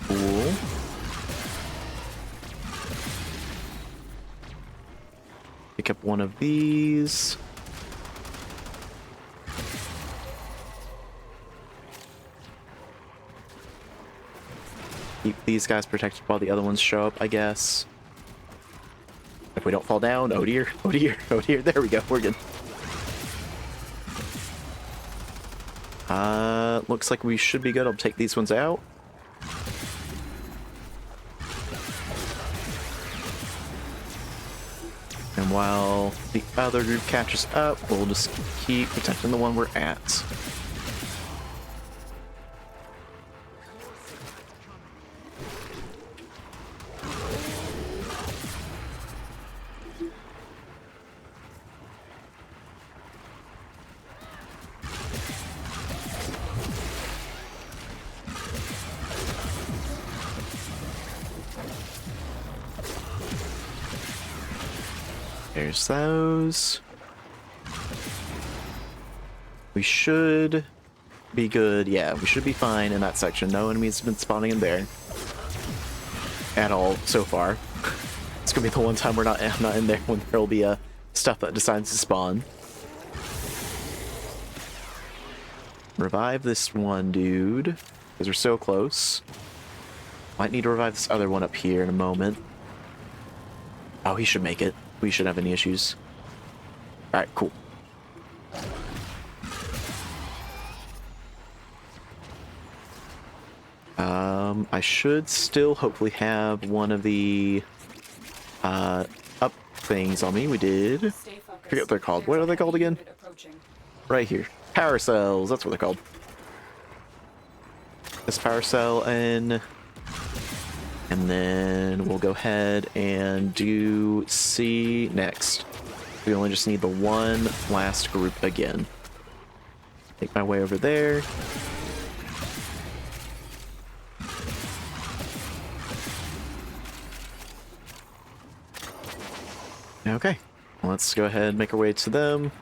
Cool. Pick up one of these. Keep these guys protected while the other ones show up, I guess. If we don't fall down, oh dear, oh dear, oh dear. There we go, we're good. Looks like we should be good. I'll take these ones out. And while the other group catches up, we'll just keep protecting the one we're at. There's those. We should be good. Yeah, we should be fine in that section. No enemies have been spawning in there at all so far. It's gonna be the one time we're not in there when there'll be stuff that decides to spawn. revive this one dude, because we're so close. Might need to revive this other one up here in a moment. Oh, he should make it. We shouldn't have any issues. Alright, cool. I should still hopefully have one of the up things on me. We did. I Stay focused. forget what they're called. There's What are a they called heavy again? unit approaching. Right here. Power cells. That's what they're called. This power cell in. And then we'll go ahead and do C next. We only just need the one last group again. Make my way over there. Okay, let's go ahead and make our way to them.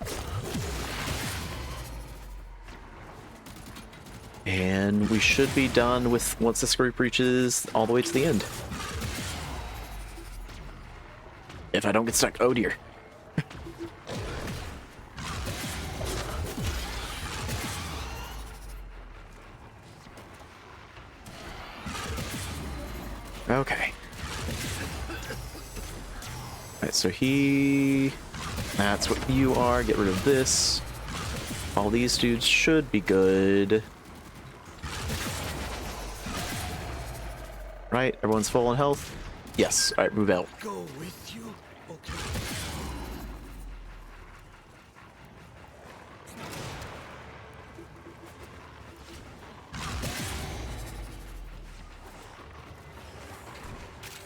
And we should be done with once this group reaches all the way to the end. If I don't get stuck. Oh dear. Okay. Alright, so that's what you are. Get rid of this. All these dudes should be good. Right, everyone's full on health? Yes. Alright, move out. Go with you? Okay.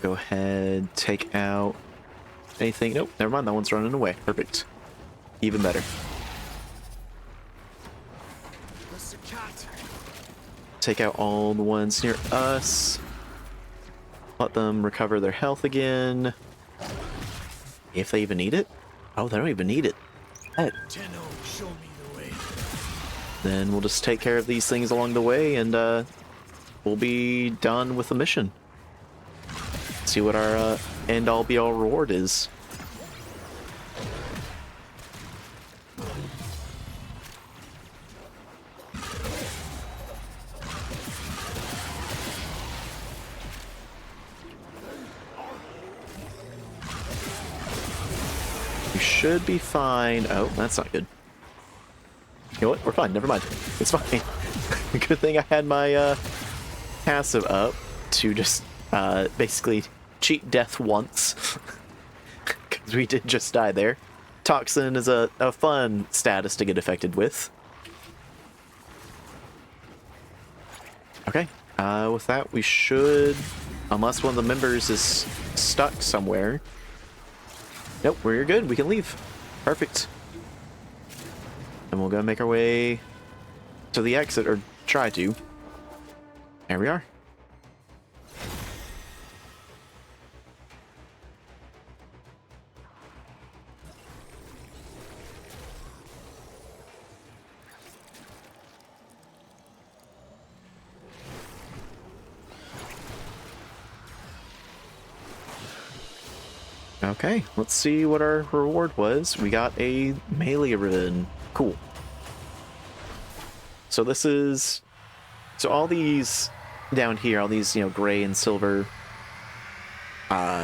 Go ahead, take out anything. Nope, never mind, that one's running away. Perfect. Even better. That's the cat. Take out all the ones near us. Let them recover their health again. If they even need it. Oh, they don't even need it. Tenno, show me the way. Then we'll just take care of these things along the way, and we'll be done with the mission. See what our end-all be-all reward is. You should be fine. Oh, that's not good. You know what? We're fine. Never mind. It's fine. Good thing I had my passive up to just basically cheat death once. Because we did just die there. Toxin is a fun status to get affected with. Okay. With that, we should... Unless one of the members is stuck somewhere. Nope, we're good. We can leave. Perfect. And we'll go make our way to the exit, or try to. There we are. Okay, let's see what our reward was. We got a melee ribbon. Cool. So this is... So all these down here, all these, gray and silver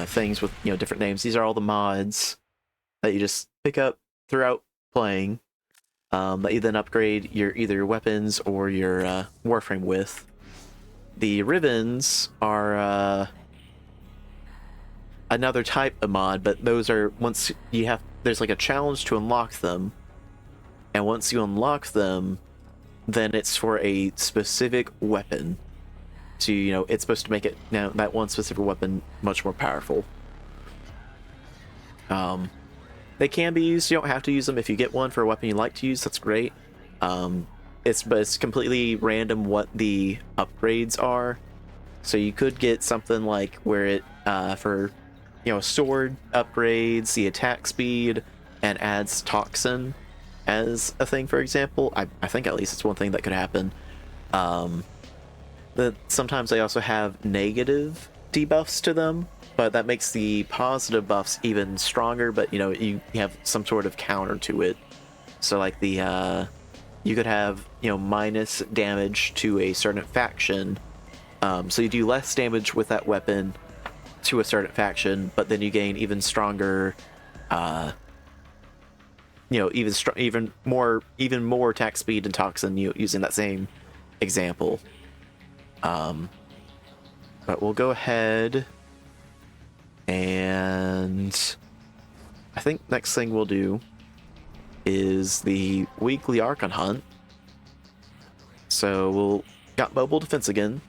things with, different names, these are all the mods that you just pick up throughout playing that you then upgrade either your weapons or your Warframe with. The ribbons are... another type of mod, but those are once you have there's like a challenge to unlock them, and once you unlock them, then it's for a specific weapon to it's supposed to make it now that one specific weapon much more powerful. They can be used. You don't have to use them. If you get one for a weapon you like to use, that's great. It's completely random what the upgrades are, so you could get something like where it for sword upgrades the attack speed and adds toxin as a thing, for example. I think at least it's one thing that could happen. Sometimes they also have negative debuffs to them, but that makes the positive buffs even stronger, but you have some sort of counter to it. So like the you could have, minus damage to a certain faction. So you do less damage with that weapon to a certain faction, but then you gain even stronger, even more attack speed and toxin, using that same example. But we'll go ahead and I think next thing we'll do is the weekly Archon hunt. So we'll got mobile defense again,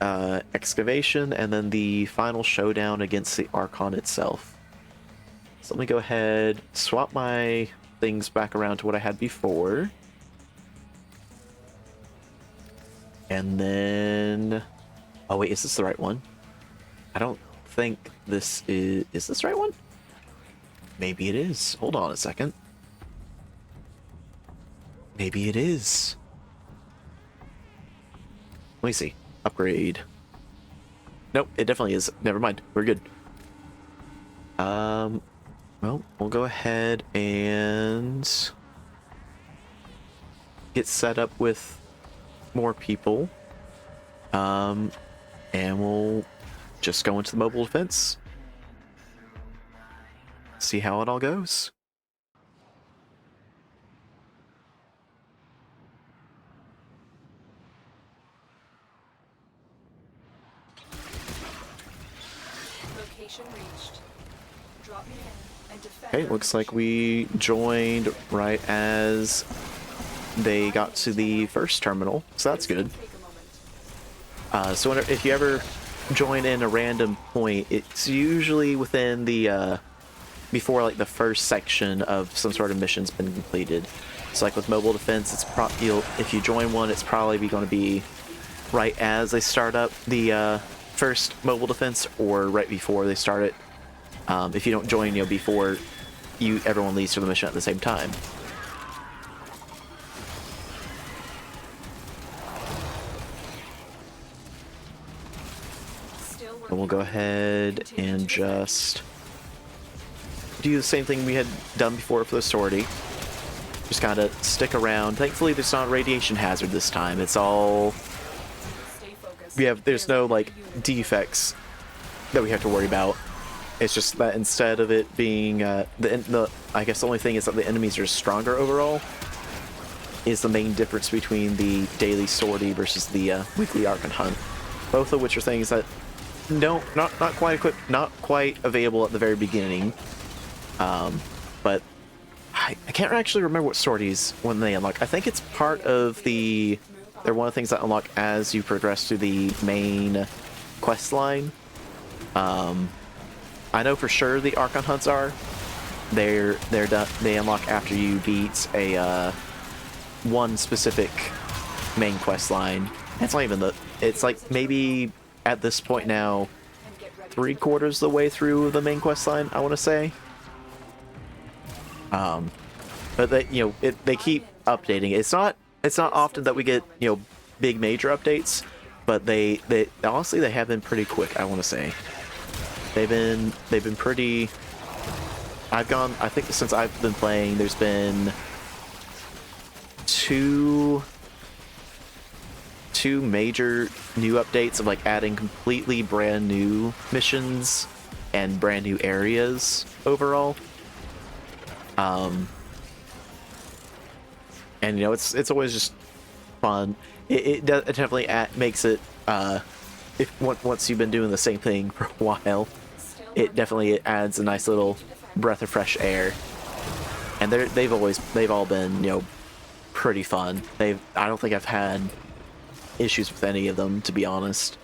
excavation, and then the final showdown against the Archon itself. So let me go ahead, swap my things back around to what I had before. And then, oh wait, is this the right one? I don't think this is this the right one? Maybe it is. Hold on a second. Maybe it is. Let me see. Upgrade. Nope, it definitely is. Never mind. We're good. Well, we'll go ahead and get set up with more people. And we'll just go into the mobile defense. See how it all goes. Location reached. Drop me in and defend. Okay, looks like we joined right as they got to the first terminal, so that's good. So if you ever join in a random point, it's usually within the before like the first section of some sort of mission's been completed. So like with mobile defense, it's if you join one, it's probably going to be right as they start up the first mobile defense, or right before they start it. If you don't join, before everyone leaves for the mission at the same time. And we'll go ahead and just do the same thing we had done before for the sortie. Just kind of stick around. Thankfully, there's not a radiation hazard this time. It's all there's no like defects that we have to worry about. It's just that instead of it being I guess the only thing is that the enemies are stronger overall. Is the main difference between the daily sortie versus the weekly Archon hunt. Both of which are things that not quite equipped, not quite available at the very beginning. But I can't actually remember what sorties when they unlock. I think it's part of they're one of the things that unlock as you progress through the main quest line. I know for sure the Archon hunts are. They're done. They unlock after you beat a one specific main quest line. It's not even it's like maybe at this point now 3/4 of the way through the main quest line, I want to say. But they keep updating it. It's not often that we get big major updates, but they honestly they have been pretty quick, I want to say. They've been pretty. I think since I've been playing, there's been two major new updates of like adding completely brand new missions and brand new areas overall. And it's always just fun. It definitely makes it once you've been doing the same thing for a while, it definitely adds a nice little breath of fresh air. And they've all been pretty fun. I don't think I've had issues with any of them, to be honest.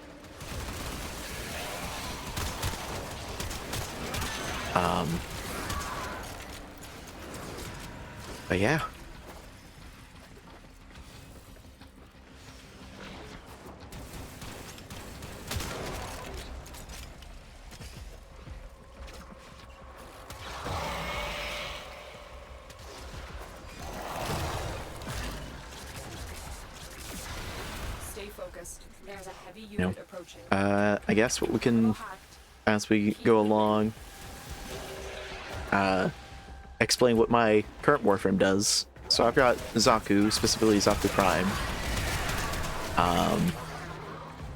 But yeah. Stay focused. There's a heavy unit approaching. I guess what we can, as we go along, explain what my current Warframe does. So I've got Zaku, specifically Zaku Prime.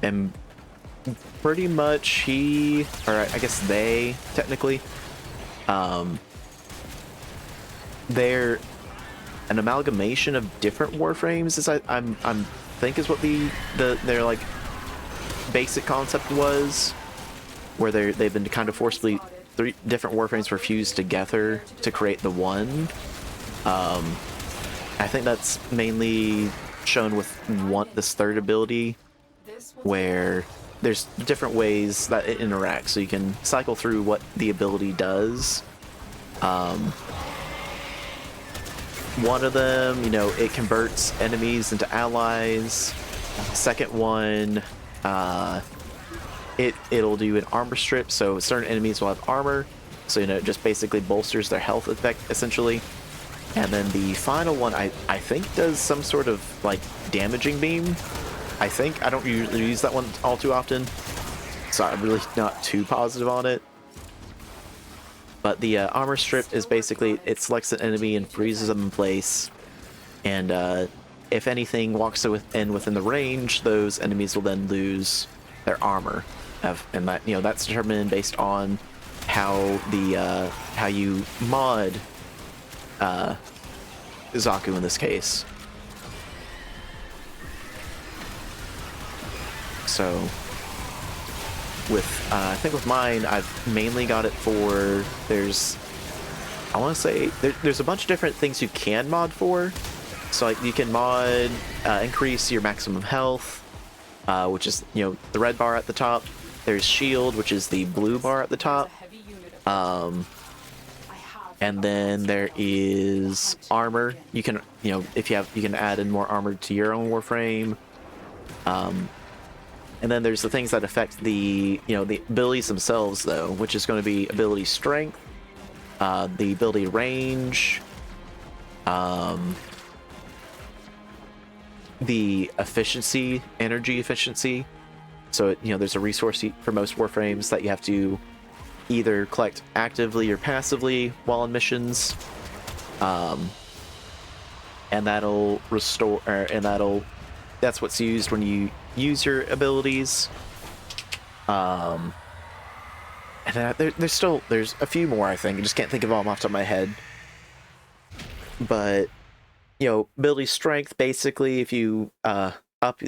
And pretty much he, or I guess they, technically, they're an amalgamation of different Warframes, as I'm think is what their like basic concept was, where they've been kind of forcibly 3 different Warframes were fused together to create the one. I think that's mainly shown with this third ability, where there's different ways that it interacts, so you can cycle through what the ability does. One of them, you know, it converts enemies into allies. Second one, it'll do an armor strip, so certain enemies will have armor, so you know, it just basically bolsters their health effect essentially. And then the final one, I think does some sort of like damaging beam. I think I don't usually use that one all too often, so I'm really not too positive on it. But the armor strip is basically, it selects an enemy and freezes them in place, and if anything walks within the range, those enemies will then lose their armor, and that, you know, that's determined based on how how you mod Zaku in this case. So with I think with mine, I've mainly got it for, I want to say there's a bunch of different things you can mod for. So like you can mod increase your maximum health, which is, you know, the red bar at the top. There's shield, which is the blue bar at the top. And then there is armor. You can, you know, if you have, you can add in more armor to your own Warframe. And then there's the things that affect the, you know, the abilities themselves, though, which is going to be ability strength, the ability range, the efficiency, energy efficiency. So, you know, there's a resource for most Warframes that you have to either collect actively or passively while on missions, and that'll restore, that's what's used when you use your abilities. And then there's a few more, I think. I just can't think of all off the top of my head. But, you know, ability strength, basically, if you up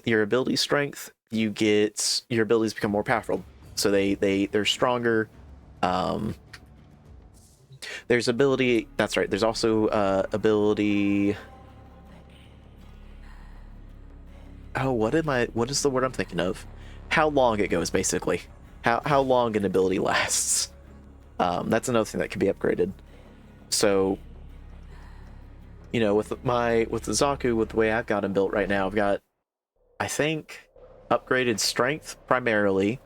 your ability strength, you get, your abilities become more powerful. So they're stronger. There's ability, that's right, there's also ability, oh, what is the word I'm thinking of? How long it goes, basically. How long an ability lasts. That's another thing that can be upgraded. So, you know, with the Zaku, with the way I've got him built right now, I've got, I think, upgraded strength primarily,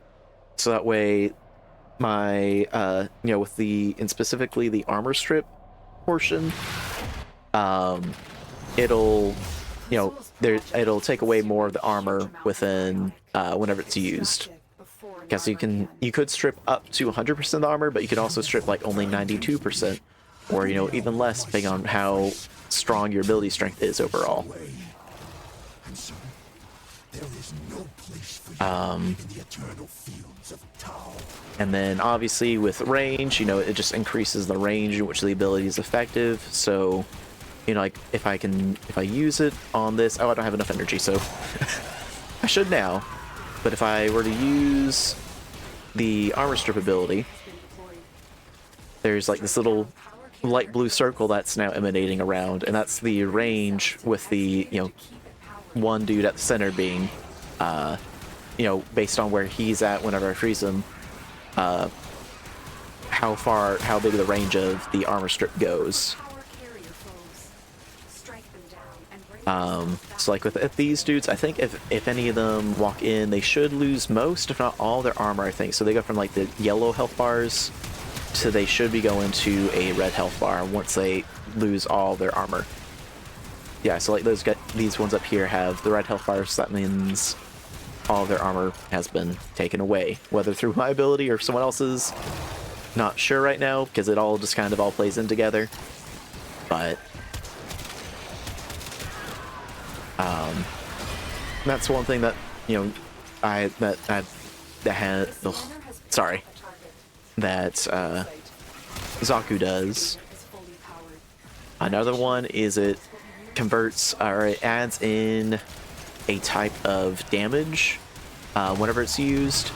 so that way my, you know, with and specifically the armor strip portion, it'll, you know, it'll take away more of the armor within whenever it's used. Because you could strip up to 100% armor, but you could also strip like only 92%, or, you know, even less, depending on how strong your ability strength is overall. And then obviously with range, you know, it just increases the range in which the ability is effective. So, you know, like if I use it on this, oh, I don't have enough energy, so I should now. But if I were to use the armor strip ability, there's like this little light blue circle that's now emanating around, and that's the range with the, you know, one dude at the center being, you know, based on where he's at whenever I freeze him, how big the range of the armor strip goes. So like with these dudes, I think if any of them walk in, they should lose most, if not all, their armor, I think. So they go from like the yellow health bars to they should be going to a red health bar once they lose all their armor. Yeah, so like these ones up here have the red health bars, so that means all of their armor has been taken away, whether through my ability or someone else's. Not sure right now, because it all just kind of all plays in together. But That's one thing that, you know, sorry, that Zaku does. Another one is it converts, or it adds in a type of damage whenever it's used,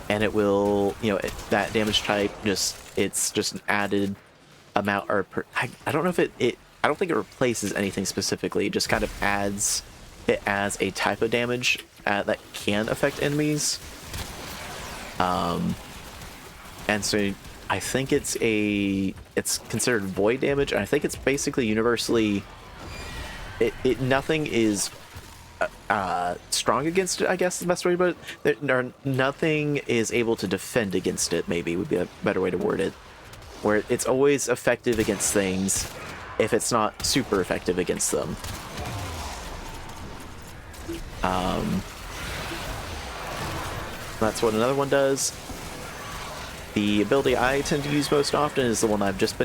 and it will, you know, that damage type it's just an added amount, or I don't know if I don't think it replaces anything specifically. It just kind of adds it as a type of damage that can affect enemies. And so I think it's considered void damage, and I think it's basically universally nothing is strong against it, I guess is the best way to put it. Nothing is able to defend against it, maybe would be a better way to word it. Where it's always effective against things if it's not super effective against them. That's what another one does. The ability I tend to use most often is the one I've just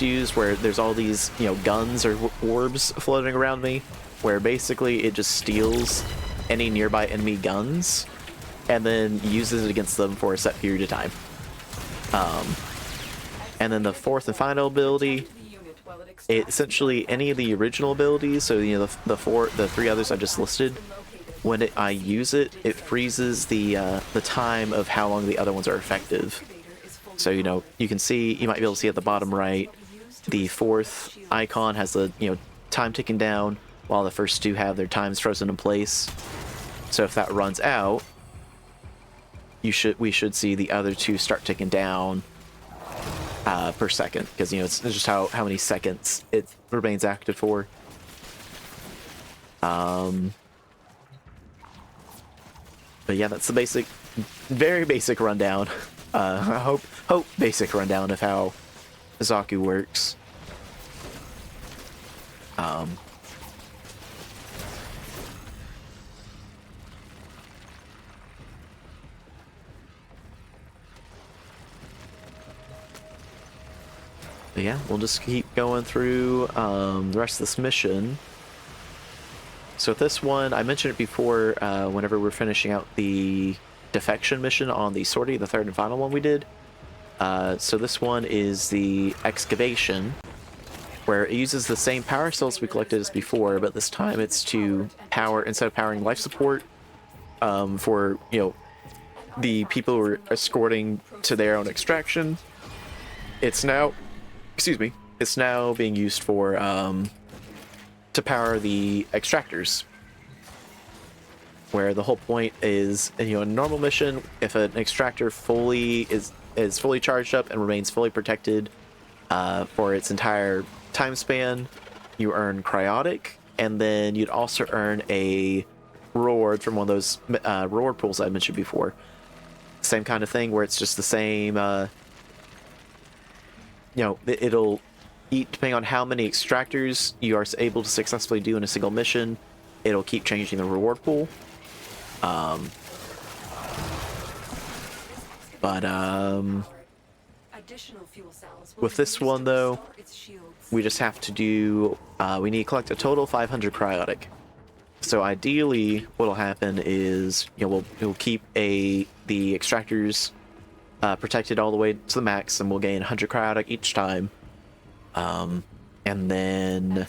used, where there's all these, you know, guns or orbs floating around me, where basically it just steals any nearby enemy guns and then uses it against them for a set period of time. And then the fourth and final ability, essentially any of the original abilities, so you know the three others I just listed, when I use it, it freezes the time of how long the other ones are effective. So you know, you might be able to see at the bottom right, the fourth icon has the, you know, time ticking down, while the first two have their times frozen in place. So if that runs out, we should see the other two start ticking down per second, because you know it's just how many seconds it remains active for. But yeah, that's the basic, very basic rundown. Hope basic rundown of how Zaku works. But yeah, we'll just keep going through the rest of this mission. So with this one, I mentioned it before, whenever we're finishing out the defection mission on the sortie, the third and final one we did. So this one is the excavation, where it uses the same power cells we collected as before, but this time it's to power, instead of powering life support for, you know, the people who are escorting to their own extraction, it's now, it's now being used for to power the extractors, where the whole point is, you know, in a normal mission, if an extractor is fully charged up and remains fully protected for its entire time span, you earn cryotic, and then you'd also earn a reward from one of those reward pools I mentioned before. Same kind of thing, where it's just the same, you know, it'll eat, depending on how many extractors you are able to successfully do in a single mission, it'll keep changing the reward pool. With this one though, we just have to do, we need to collect a total 500 cryotic. So ideally, what'll happen is, you know, we'll keep the extractors protected all the way to the max, and we'll gain 100 cryotic each time. And then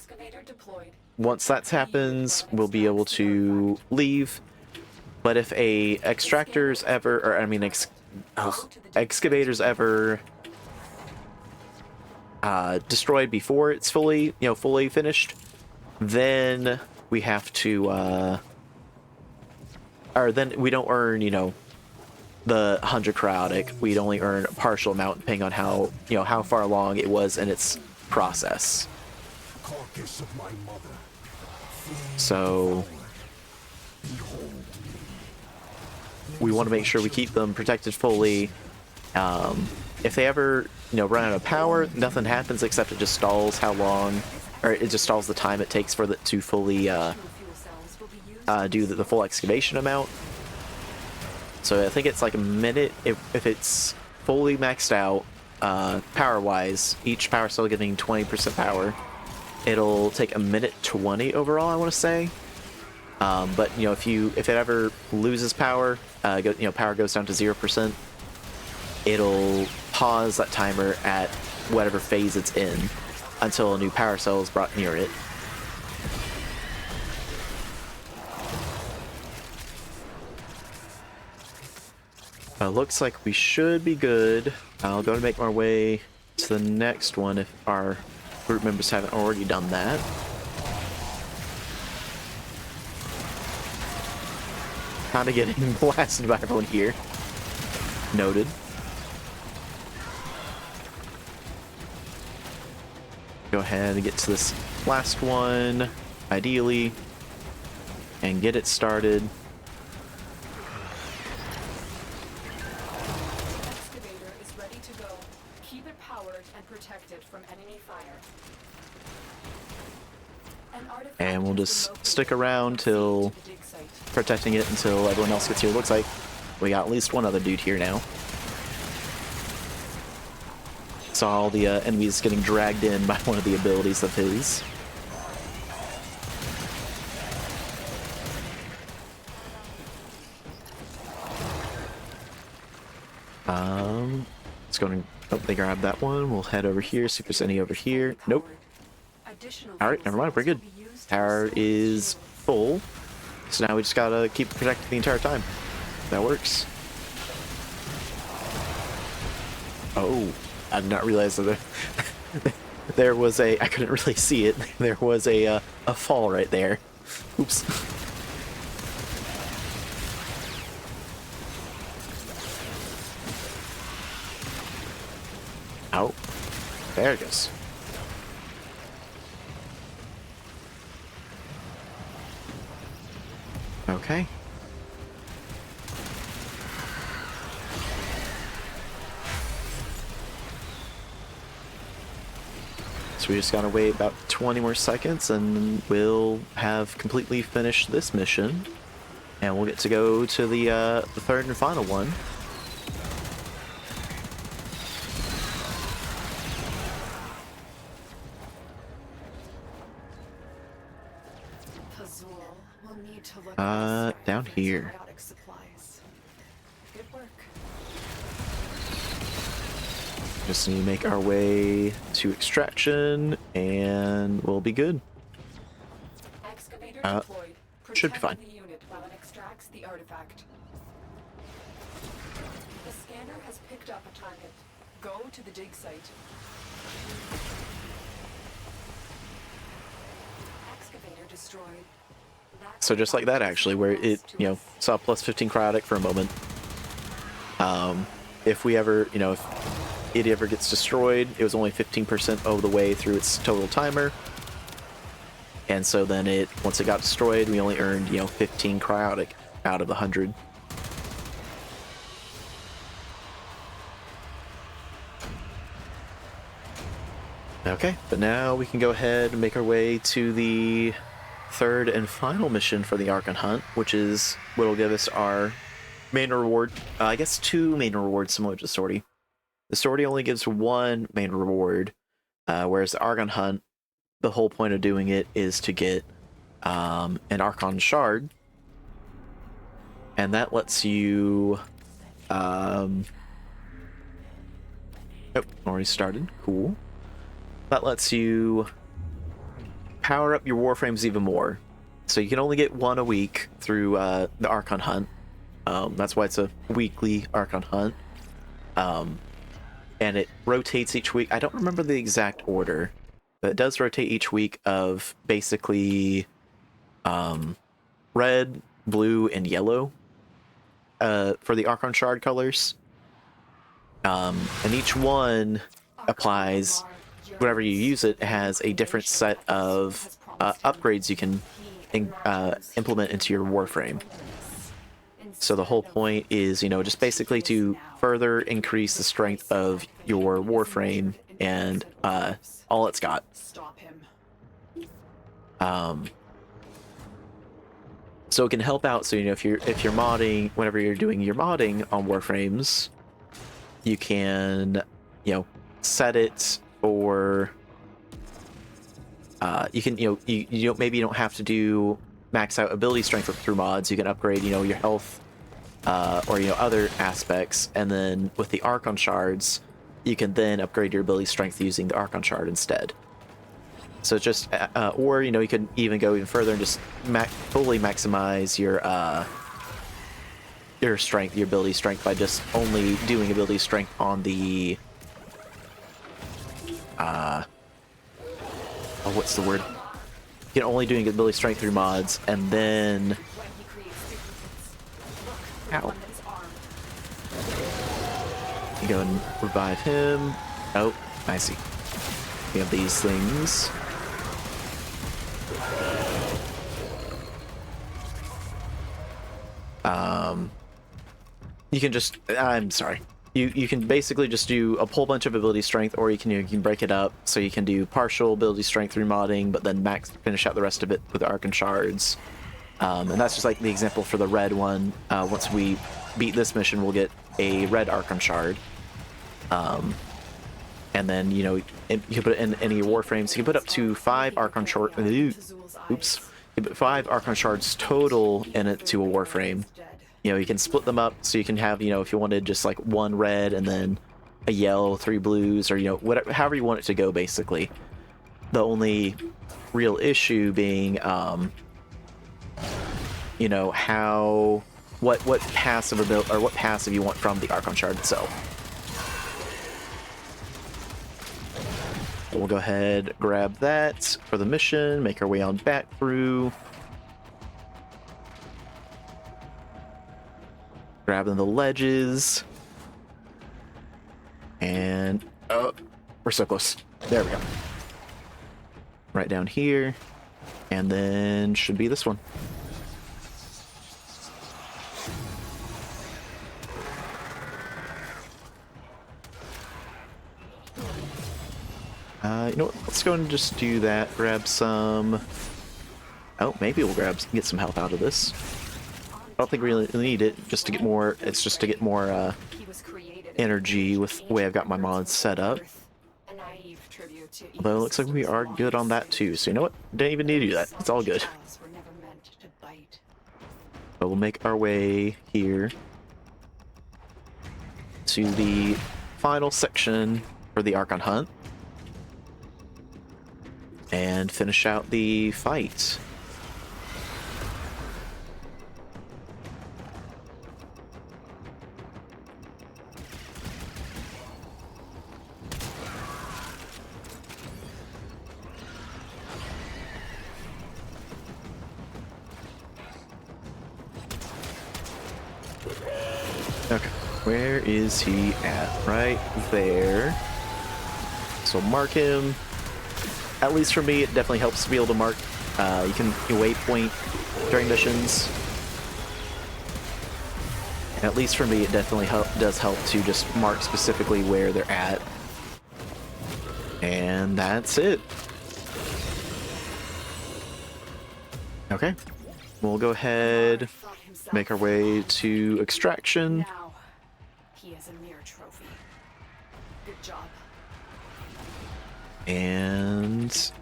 once that happens, we'll be able to leave. But if a extractor's ever, or I mean, excavator's ever destroyed before it's fully finished, then we have to, or then we don't earn, you know, the 100 cryotic. We'd only earn a partial amount depending on how, you know, how far along it was in its process. So we want to make sure we keep them protected fully. If they ever, you know, run out of power, nothing happens except it just stalls how long, or it just stalls the time it takes for it to fully do the full excavation amount. So I think it's like a minute if it's fully maxed out power-wise, each power cell getting 20% power. It'll take a minute 20 overall, I want to say. But if it ever loses power, power goes down to 0%, it'll pause that timer at whatever phase it's in until a new power cell is brought near it. Looks like we should be good. I'll go and make my way to the next one if our group members haven't already done that. Kind of getting blasted by everyone here. Noted. Go ahead and get to this last one, ideally, and get it started. Excavator is ready to go. Keep it powered and protect it from enemy fire. An artifact And we'll is just remote. stick around till To the dig site. protecting it until everyone else gets here. Looks like we got at least one other dude here now. Saw all the enemies getting dragged in by one of the abilities of his. Let's go and... Oh, they grabbed that one. We'll head over here, see if there's any over here. Nope. Additional Alright, fuel never mind, we're cells good. will be used to Tower restore is shields. full. So now we just gotta keep protecting the entire time. That works. Oh, I did not realize that there was a... I couldn't really see it. There was a fall right there. Oops. Oh, there it goes. Okay. So we just gotta wait about 20 more seconds and we'll have completely finished this mission. And we'll get to go to the third and final one. Pazul will need to look at the stack Down of its here. biotic supplies. Good work. Just need to make our way to extraction and we'll be good. Excavator Uh, deployed. should be Protect fine. the unit while it extracts the artifact. The scanner has picked up a target. Go to the dig site. Excavator destroyed. So just like that actually, where it, saw plus 15 cryotic for a moment. If we ever, if it ever gets destroyed, it was only 15% of the way through its total timer. And so then once it got destroyed, we only earned, 15 cryotic out of the 100. Okay, but now we can go ahead and make our way to the third and final mission for the Archon Hunt, which is what will give us our main reward. I guess two main rewards similar to the Sortie. The Sortie only gives one main reward, whereas the Archon Hunt, the whole point of doing it is to get an Archon Shard, and that lets you... Oh, already started. Cool. That lets you power up your Warframes even more. So you can only get one a week through the Archon Hunt. That's why it's a weekly Archon Hunt. And it rotates each week. I don't remember the exact order, but it does rotate each week of basically red, blue, and yellow for the Archon Shard colors. And each one applies... Whenever you use it, it has a different set of upgrades you can implement into your Warframe. So the whole point is, just basically to further increase the strength of your Warframe and all it's got. Stop him. So it can help out. So if you're modding, whenever you're doing your modding on Warframes, you can set it. Or you can you don't maybe you don't have to do max out ability strength through mods, you can upgrade, you know, your health, or, you know, other aspects. And then with the Archon shards, you can then upgrade your ability strength using the Archon shard instead. So it's just, or, you know, you could even go even further and just fully maximize your strength, your ability strength, by just only doing ability strength on the, oh, what's the word? You can only doing ability strength through mods, and then, When he creates duplicates. Look, the ow, one that is armed. you go and revive him. Oh, I see. We have these things. You can just, I'm sorry. You can basically just do a whole bunch of ability strength, or you can break it up, so you can do partial ability strength through modding, but then finish out the rest of it with the Archon shards. And that's just like the example for the red one. Once we beat this mission, we'll get a red Archon shard. And then, you know, you can put it in any Warframes. So you can put up to 5 Archon shards. Oops. You put 5 Archon shards total in it to a Warframe. You know, you can split them up, so you can have, you know, if you wanted just like 1 red and then a yellow, 3 blues, or, you know, whatever, however you want it to go, basically. The only real issue being, you know, what passive ability, or what passive you want from the Archon shard itself. So we'll go ahead, grab that for the mission, make our way on back through. Grabbing the ledges. And, oh, we're so close. There we go. Right down here. And then should be this one. You know what? Let's go and just do that. Grab some. Oh, maybe we'll get some health out of this. I don't think we really need it, just to get more. It's just to get more energy with the way I've got my mods set up. Although it looks like we are good on that too. So you know what? Didn't even need to do that. It's all good. But we'll make our way here to the final section for the Archon hunt and finish out the fight. Okay, where is he at? Right there. So mark him. At least for me, it definitely helps to be able to mark. You can waypoint during missions. And at least for me, it definitely does help to just mark specifically where they're at. And that's it. Okay, we'll go ahead, make our way to extraction. Now, he is a mere trophy. Good job. And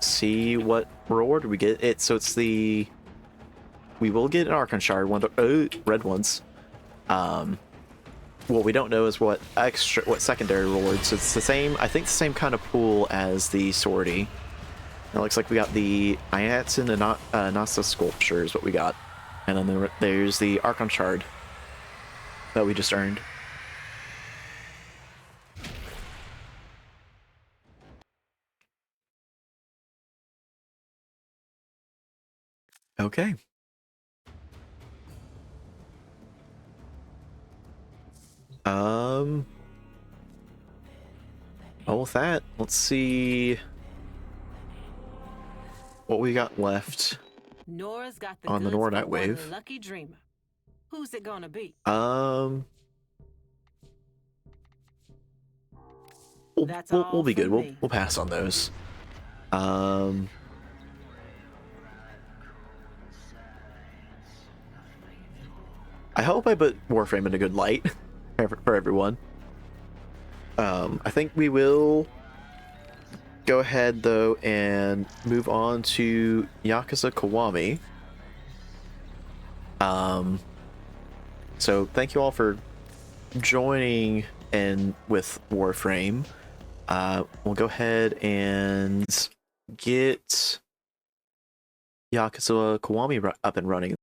see what reward we get. So it's the, we will get an Archon shard, one of the red ones. What we don't know is what secondary rewards. So it's the same, I think the same kind of pool as the Swordy. It looks like we got the Ayatsin and Nasa sculpture is what we got. And then there's the Archon shard that we just earned. Okay. Well, with that, let's see what we got left Nora's got the on the goods for Nordite one wave. lucky dreamer. Who's it gonna be? We'll be good. from me. We'll pass on those. I hope I put Warframe in a good light for everyone. I think we will go ahead though and move on to Yakuza Kiwami. So thank you all for joining in with Warframe. We'll go ahead and get Yakuza Kiwami up and running.